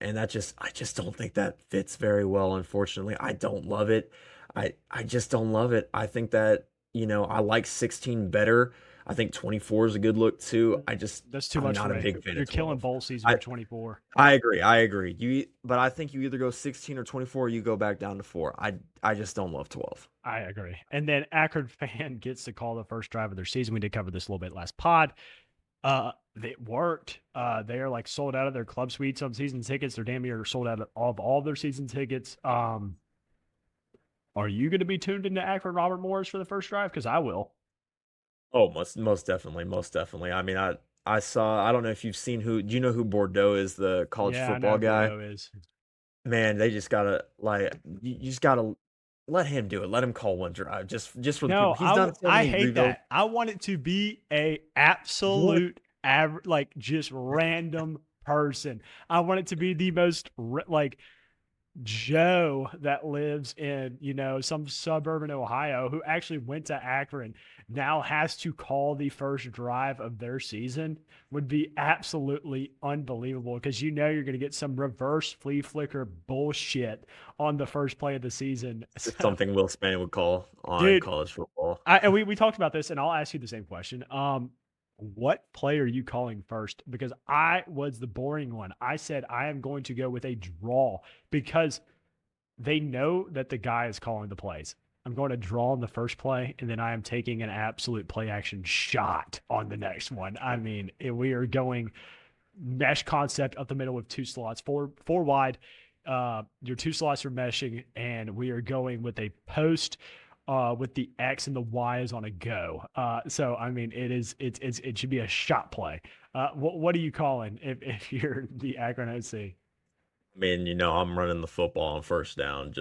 And I just don't think that fits very well, unfortunately. I don't love it. I just don't love it. I think that, I like 16 better. I think 24 is a good look too. That's too I'm much for not a me. big fan You're of killing 12. bowl season I with 24. I agree. I agree. But I think you either go 16 or 24, or you go back down to 4. I just don't love 12. I agree. And then Akron fan gets to call the first drive of their season. We did cover this a little bit last pod. It worked. They are like sold out of their club suites on season tickets. They're damn near sold out of all their season tickets. Are you going to be tuned into Akron Robert Morris for the first drive? Because I will. Oh, most definitely, most definitely. I mean, I saw. I don't know if you've seen who. Do you know who Bordeaux is, the college Yeah, I know football who guy? Bordeaux is. Man, they just gotta like you just gotta let him do it. Let him call one drive just for the No, people. He's done so I many hate rebuilds. that. I want it to be a What? absolute average, like just random person. I want it to be the most like Joe that lives in, some suburb in Ohio who actually went to Akron now has to call the first drive of their season would be absolutely unbelievable because you're going to get some reverse flea flicker bullshit on the first play of the season. This is So, something Will Spann would call on dude, college football. and we talked about this, and I'll ask you the same question. What play are you calling first? Because I was the boring one. I said I am going to go with a draw because they know that the guy is calling the plays. I'm going to draw on the first play, and then I am taking an absolute play action shot on the next one. I mean, we are going mesh concept up the middle with 2 slots, four wide. your two slots are meshing, and we are going with a post with the X and the Y is on a go. So I mean, it should be a shot play. What are you calling if you're the Akron OC? I mean, I'm running the football on first down,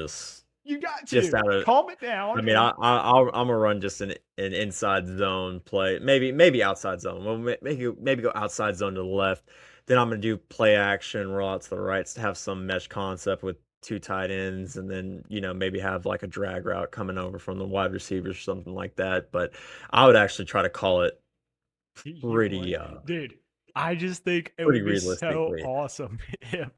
You got just to out of. calm it I down mean, and I'm gonna run just an inside zone play, maybe outside zone. Well, maybe go outside zone to the left. Then I'm gonna do play action, roll out to the right to have some mesh concept with two tight ends, and then maybe have like a drag route coming over from the wide receivers, something like that. But I would actually try to call it you pretty would, dude. I just think it pretty would be so realistically. awesome if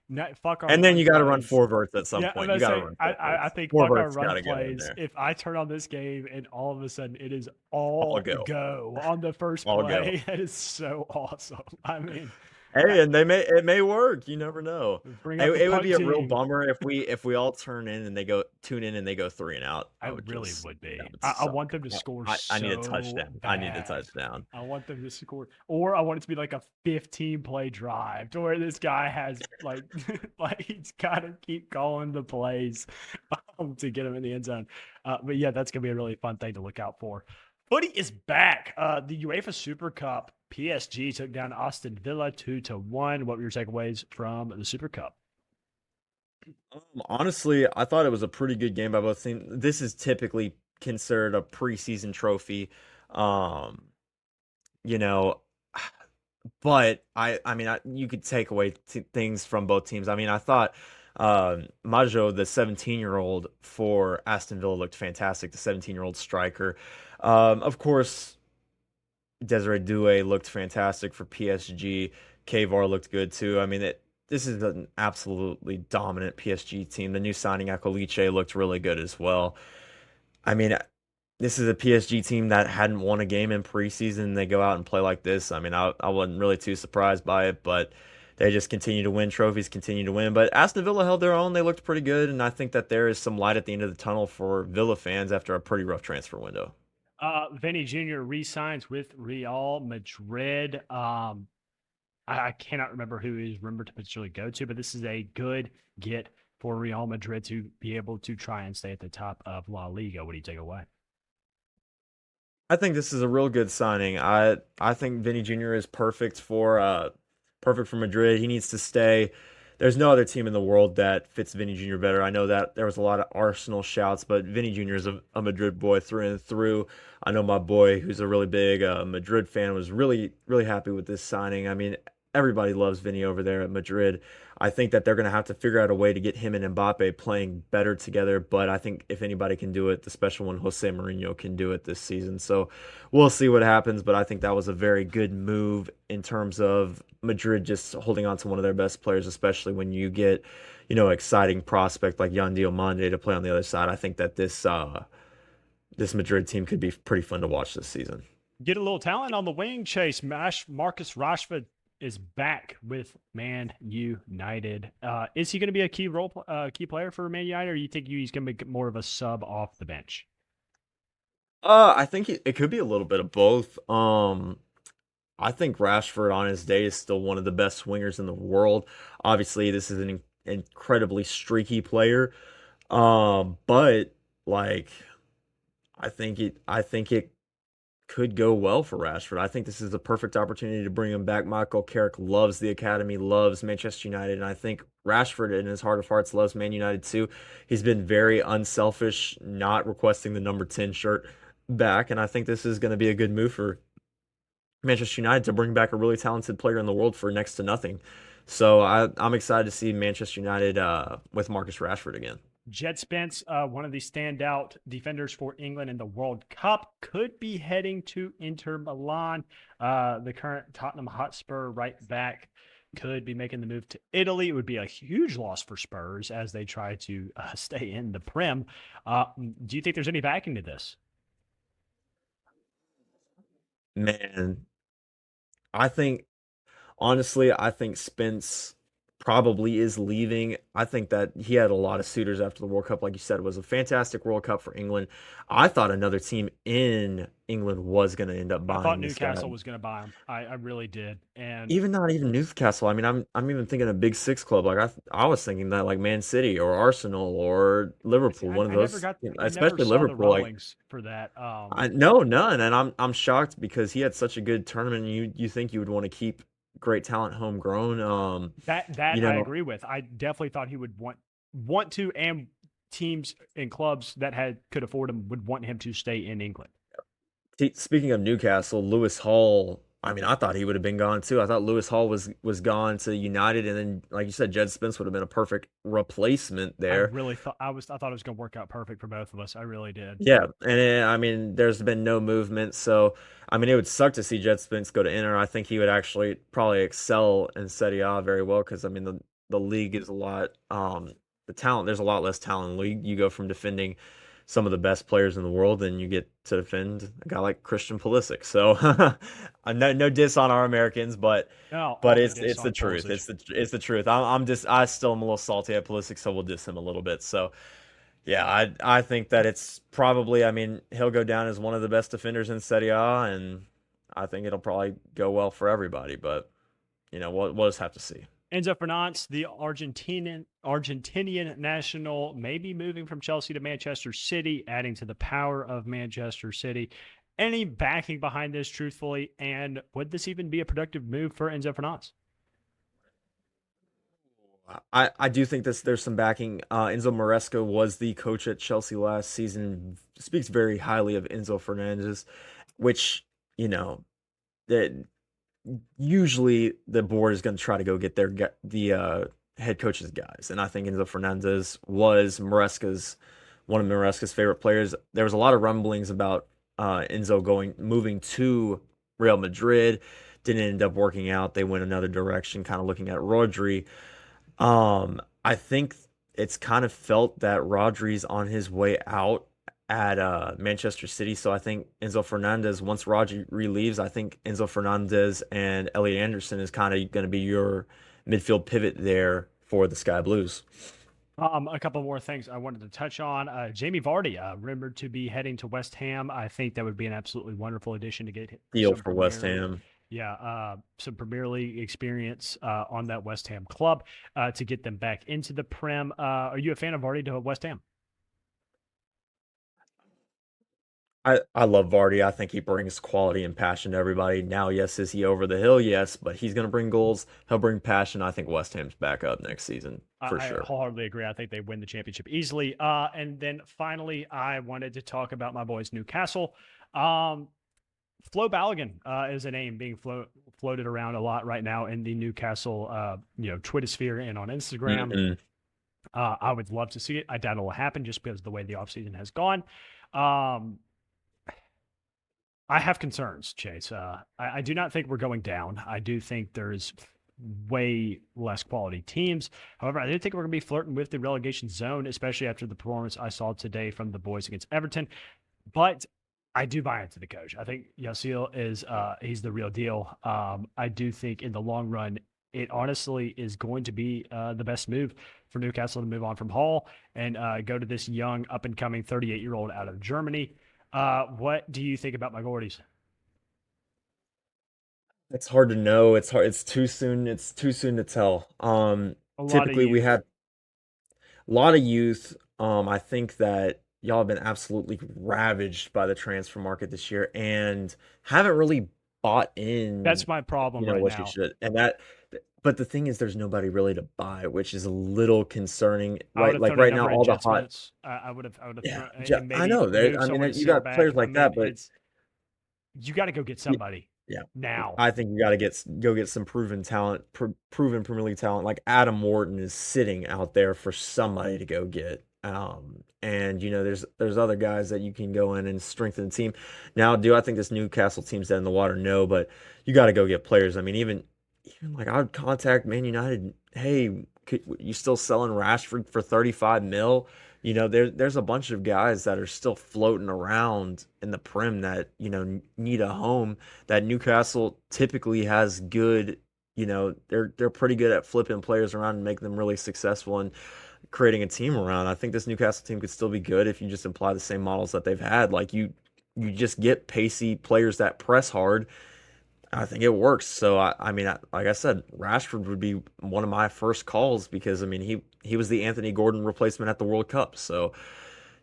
not fuck our And then run you got to run plays. four verts at some Yeah, I'm point. gonna You got to say run four I verts. think Four fuck our verts run got to go in plays. there. If I turn on this game and all of a sudden it is All all go. go on the first All go. play, that is so awesome. I mean, Hey, and it may work. You never know. bring out the It would punt be a real team. bummer if we all tune in and they go three and out. I really would That be. would I want suck. them to score I need a so touchdown. I need a bad. touchdown. I want them to score, or I want it to be like a 15 play drive to where this guy has like, like he's got to keep calling the plays to get him in the end zone. But yeah, that's gonna be a really fun thing to look out for. Footy is back. The UEFA Super Cup. PSG took down Aston Villa 2-1. What were your takeaways from the Super Cup? Honestly, I thought it was a pretty good game by both teams. This is typically considered a preseason trophy. Um, you know, but I mean, you could take away things from both teams. I mean, I thought Majo, the 17-year-old for Aston Villa, looked fantastic. The 17-year-old striker. Of course, Desiree Doué looked fantastic for PSG. Kvar looked good too. I mean, this is an absolutely dominant PSG team. The new signing Akoliche looked really good as well. I mean, this is a PSG team that hadn't won a game in preseason. They go out and play like this. I mean, I wasn't really too surprised by it, but they just continue to win trophies, continue to win. But Aston Villa held their own. They looked pretty good, and I think that there is some light at the end of the tunnel for Villa fans after a pretty rough transfer window. Vinny Jr. re-signs with Real Madrid. I cannot remember who he's rumored to potentially go to, but this is a good get for Real Madrid to be able to try and stay at the top of La Liga. What do you take away? I think this is a real good signing. I think Vinny Jr. is perfect for Madrid. He needs to stay. There's no other team in the world that fits Vinny Jr. better. I know that there was a lot of Arsenal shouts, but Vinny Jr. is a Madrid boy through and through. I know my boy, who's a really big Madrid fan, was really happy with this signing. I mean, everybody loves Vinny over there at Madrid. I think that they're going to have to figure out a way to get him and Mbappe playing better together. But I think if anybody can do it, the special one, Jose Mourinho, can do it this season. So we'll see what happens. But I think that was a very good move in terms of Madrid just holding on to one of their best players, especially when you get, exciting prospect like Yan Diomande to play on the other side. I think that this Madrid team could be pretty fun to watch this season. Get a little talent on the wing, Chase. Marcus Rashford is back with Man United. Is he going to be a key player for Man United, or you think he's going to be more of a sub off the bench? I think it could be a little bit of both. I think Rashford on his day is still one of the best swingers in the world. Obviously, this is an incredibly streaky player. But like I think it could go well for Rashford. I think this is the perfect opportunity to bring him back. Michael Carrick loves the academy, loves Manchester United, and I think Rashford, in his heart of hearts, loves Man United too. He's been very unselfish, not requesting the number 10 shirt back, and I think this is going to be a good move for Manchester United to bring back a really talented player in the world for next to nothing. So I'm excited to see Manchester United with Marcus Rashford again. Jed Spence, one of the standout defenders for England in the World Cup, could be heading to Inter Milan. The current Tottenham Hotspur right back could be making the move to Italy. It would be a huge loss for Spurs as they try to stay in the Prem. Do you think there's any backing to this? Man, I think honestly, I think Spence probably is leaving. I think that he had a lot of suitors after the World Cup. Like you said, it was a fantastic World Cup for England. I thought another team in England was going to end up I thought buying this guy. Newcastle was going to buy him. I really did. And Even not even Newcastle. I mean, I'm even thinking a Big Six club. Like I was thinking that like Man City or Arsenal or see, Liverpool, one of those, I never especially saw the Liverpool. Like rumblings for that. I no none, and I'm shocked because he had such a good tournament. And you think you would want to keep great talent homegrown. That You I know, agree with. I definitely thought he would want to, and teams and clubs that had could afford him would want him to stay in England. Speaking of Newcastle, Lewis Hall. I mean, I thought he would have been gone too. I thought Lewis Hall was gone to United, and then, like you said, Jed Spence would have been a perfect replacement I there. really thought I thought it was going to work out perfect for both of us. I really did. Yeah, and I mean, there's been no movement, so I mean, it would suck to see Jed Spence go to Inter. I think he would actually probably excel in Serie A very well because I mean, the league is a lot, the talent. There's a lot less talent in the league. You go from defending some of the best players in the world, and you get to defend a guy like Christian Pulisic. So, no diss on our Americans, No, but all the diss it's the on truth. Pulisic. It's the truth. I still am a little salty at Pulisic, so we'll diss him a little bit. So. Yeah, I think that it's probably, I mean, he'll go down as one of the best defenders in Serie A, and I think it'll probably go well for everybody. But we'll just have to see. Enzo Fernandez, the Argentinian national, may be moving from Chelsea to Manchester City, adding to the power of Manchester City. Any backing behind this, truthfully, and would this even be a productive move for Enzo Fernandez? I do think there's some backing. Enzo Maresca was the coach at Chelsea last season. Speaks very highly of Enzo Fernandez, which that usually the board is going to try to go get the head coach's guys, and I think Enzo Fernandez was Maresca's one of Maresca's favorite players. There was a lot of rumblings about Enzo moving to Real Madrid. Didn't end up working out. They went another direction, kind of looking at Rodri. I think it's kind of felt that Rodri's on his way out at Manchester City. So I think Enzo Fernandez, once Rodri leaves, I think Enzo Fernandez and Elliot Anderson is kind of going to be your midfield pivot there for the Sky Blues. A couple more things I wanted to touch on. Jamie Vardy, rumored to be heading to West Ham. I think that would be an absolutely wonderful addition to get Deal some for West Premier Ham. yeah, some Premier League experience on that West Ham club to get them back into the Prem. Are you a fan of Vardy to West Ham? I love Vardy. I think he brings quality and passion to everybody. Now, yes, is he over the hill? Yes, but he's going to bring goals. He'll bring passion. I think West Ham's back up next season for I sure. wholeheartedly agree. I think they win the championship easily. And then finally, I wanted to talk about my boys, Newcastle. Um, Flo Balogun is a name being floated around a lot right now in the Newcastle, Twitter sphere and on Instagram. Mm-mm. I would love to see it. I doubt it will happen just because of the way the offseason has gone. Um, I have concerns, Chase. I do not think we're going down. I do think there's way less quality teams. However, I do think we're going to be flirting with the relegation zone, especially after the performance I saw today from the boys against Everton. But I do buy into the coach. I think Yasil is he's the real deal. I do think in the long run, it honestly is going to be the best move for Newcastle to move on from Hall and go to this young, up and coming 38-year-old out of Germany. What do you think about my Gordies? It's hard to know. It's hard. It's too soon. It's too soon to tell. A lot of Typically we youth. had a lot of youth. I think that y'all have been absolutely ravaged by the transfer market this year and haven't really bought in, That's my problem right what you now. should. But the thing is, there's nobody really to buy, which is a little concerning, I would right? have Like thrown a right now, number at all the Jets hot, minutes. I would have yeah, thrown and I maybe know. move I mean, someone to you center got players back. I like mean, that, but you got to go get y- somebody yeah, now. I think you got to go get some proven talent, proven Premier League talent. Like Adam Wharton is sitting out there for somebody to go get. And there's other guys that you can go in and strengthen the team. Now, do I think this Newcastle team's dead in the water? No, but you got to go get players. I mean, even like I would contact Man United. Hey, you still selling Rashford for 35 mil? There's a bunch of guys that are still floating around in the Prem that need a home. That Newcastle typically has good, they're pretty good at flipping players around and making them really successful and creating a team around. I think this Newcastle team could still be good if you just apply the same models that they've had. Like you just get pacey players that press hard. I think it works. So I mean, like I said, Rashford would be one of my first calls because I mean he was the Anthony Gordon replacement at the World Cup. So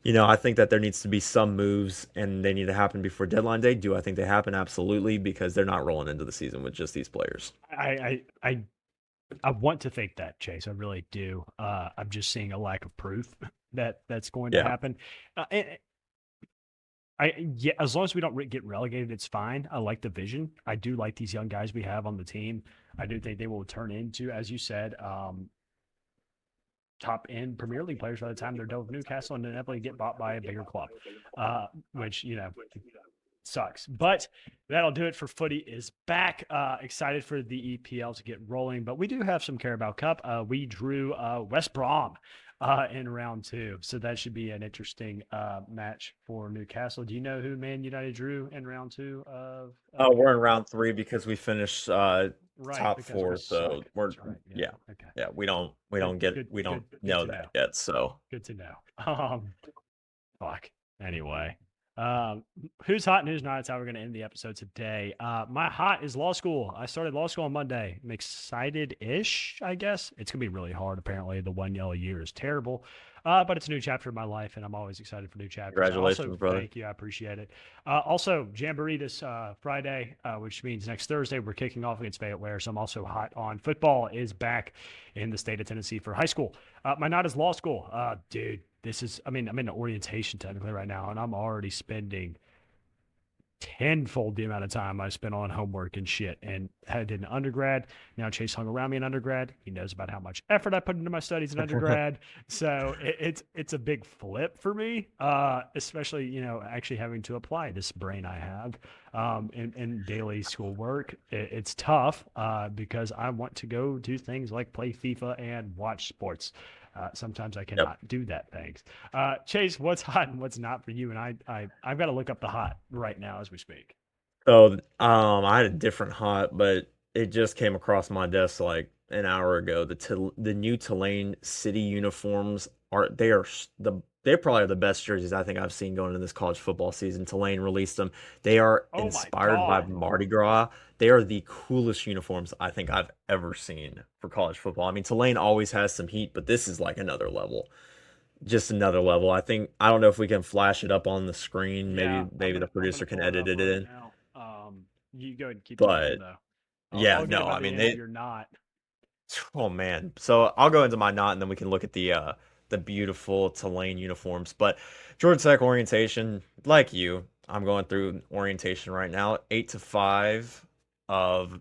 I think that there needs to be some moves and they need to happen before deadline day. Do I think they happen? Absolutely, because they're not rolling into the season with just these players. I want to think that, Chase. I really do. I'm just seeing a lack of proof that that's going to Yeah. happen. And yeah, as long as we don't get relegated, it's fine. I like the vision. I do like these young guys we have on the team. I do think they will turn into, as you said, top end Premier League players by the time they're done with Newcastle and inevitably get bought by a bigger club, which sucks. But that'll do it for Footy is back. Excited for the EPL to get rolling, but we do have some Carabao Cup. We drew West Brom in round 2, so that should be an interesting match for Newcastle. Do you know who Man United drew in round 2 of? Oh, we're in round 3 because we finished Right, top because we 4, so suck. we're That's right. Yeah. yeah. Okay. Yeah, we don't we don't Good know to know. that yet. So Good to know. Fuck. Anyway, who's hot and who's not? That's how we're going to end the episode today. My hot is law school. I started law school on Monday. I'm excited-ish, I guess. It's going to be really hard. Apparently, the 1 yellow year is terrible. But it's a new chapter in my life, and I'm always excited for new chapters. congratulations, Also, brother. thank you. I appreciate it. Also, Jamboree this Friday, which means next Thursday, we're kicking off against Fayette Ware. So I'm also hot on football is back in the state of Tennessee for high school. My not is law school. Dude, I'm in orientation technically right now, and I'm already spending tenfold the amount of time I spent on homework and shit. And I did an undergrad. Now Chase hung around me in undergrad. He knows about how much effort I put into my studies in undergrad. So it's a big flip for me, especially actually having to apply this brain I have in daily schoolwork. It's tough because I want to go do things like play FIFA and watch sports. Sometimes I Yep. cannot do that. Thanks. Chase, what's hot and what's not for you? And I've got to look up the hot right now as we speak. So, I had a different hot, but it just came across my desk like an hour ago. The new Tulane City uniforms they're probably the best jerseys I think I've seen going into this college football season. Tulane released them. They are Oh my inspired by God. Mardi Gras. They are the coolest uniforms I think I've ever seen for college football. I mean, Tulane always has some heat, but this is like another level. Just another level. I don't know if we can flash it up on the screen. Yeah, Maybe the I'm gonna producer can pull it edit up it right in. now. You go ahead and keep talking But though. yeah, I'll get no, about I the mean end of they your not. oh man. So I'll go into my knot and then we can look at the beautiful Tulane uniforms. But Georgia Tech orientation, like you, I'm going through orientation right now, 8 to 5 of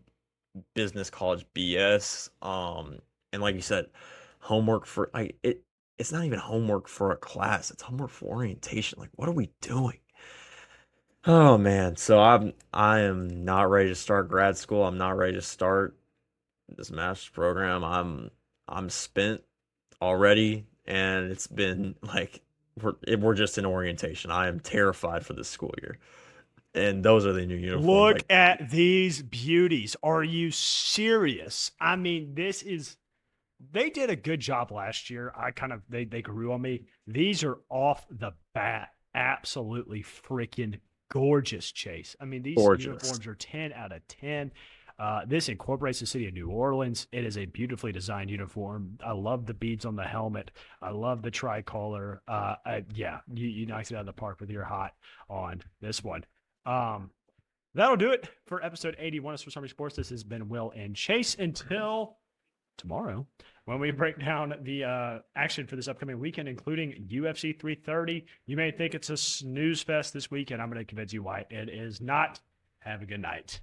business college BS. And like you said, homework for it's not even homework for a class, it's homework for orientation. Like, what are we doing? Oh man, so I am not ready to start grad school. I'm not ready to start this master's program. I'm spent already, and it's been like we're just in orientation. I am terrified for this school year, and those are the new uniforms. Look Like, at these beauties. Are you serious? I mean, they did a good job last year. They grew on me. These are off the bat absolutely freaking gorgeous, Chase. I mean, these gorgeous. uniforms are 10 out of 10. This incorporates the city of New Orleans. It is a beautifully designed uniform. I love the beads on the helmet. I love the tricolor. Yeah, you knocked it out of the park with your hot on this one. That'll do it for episode 81 of Swiss Army Sports. This has been Will and Chase. Until tomorrow, when we break down the action for this upcoming weekend, including UFC 330. You may think it's a snooze fest this weekend. I'm going to convince you why it is not. Have a good night.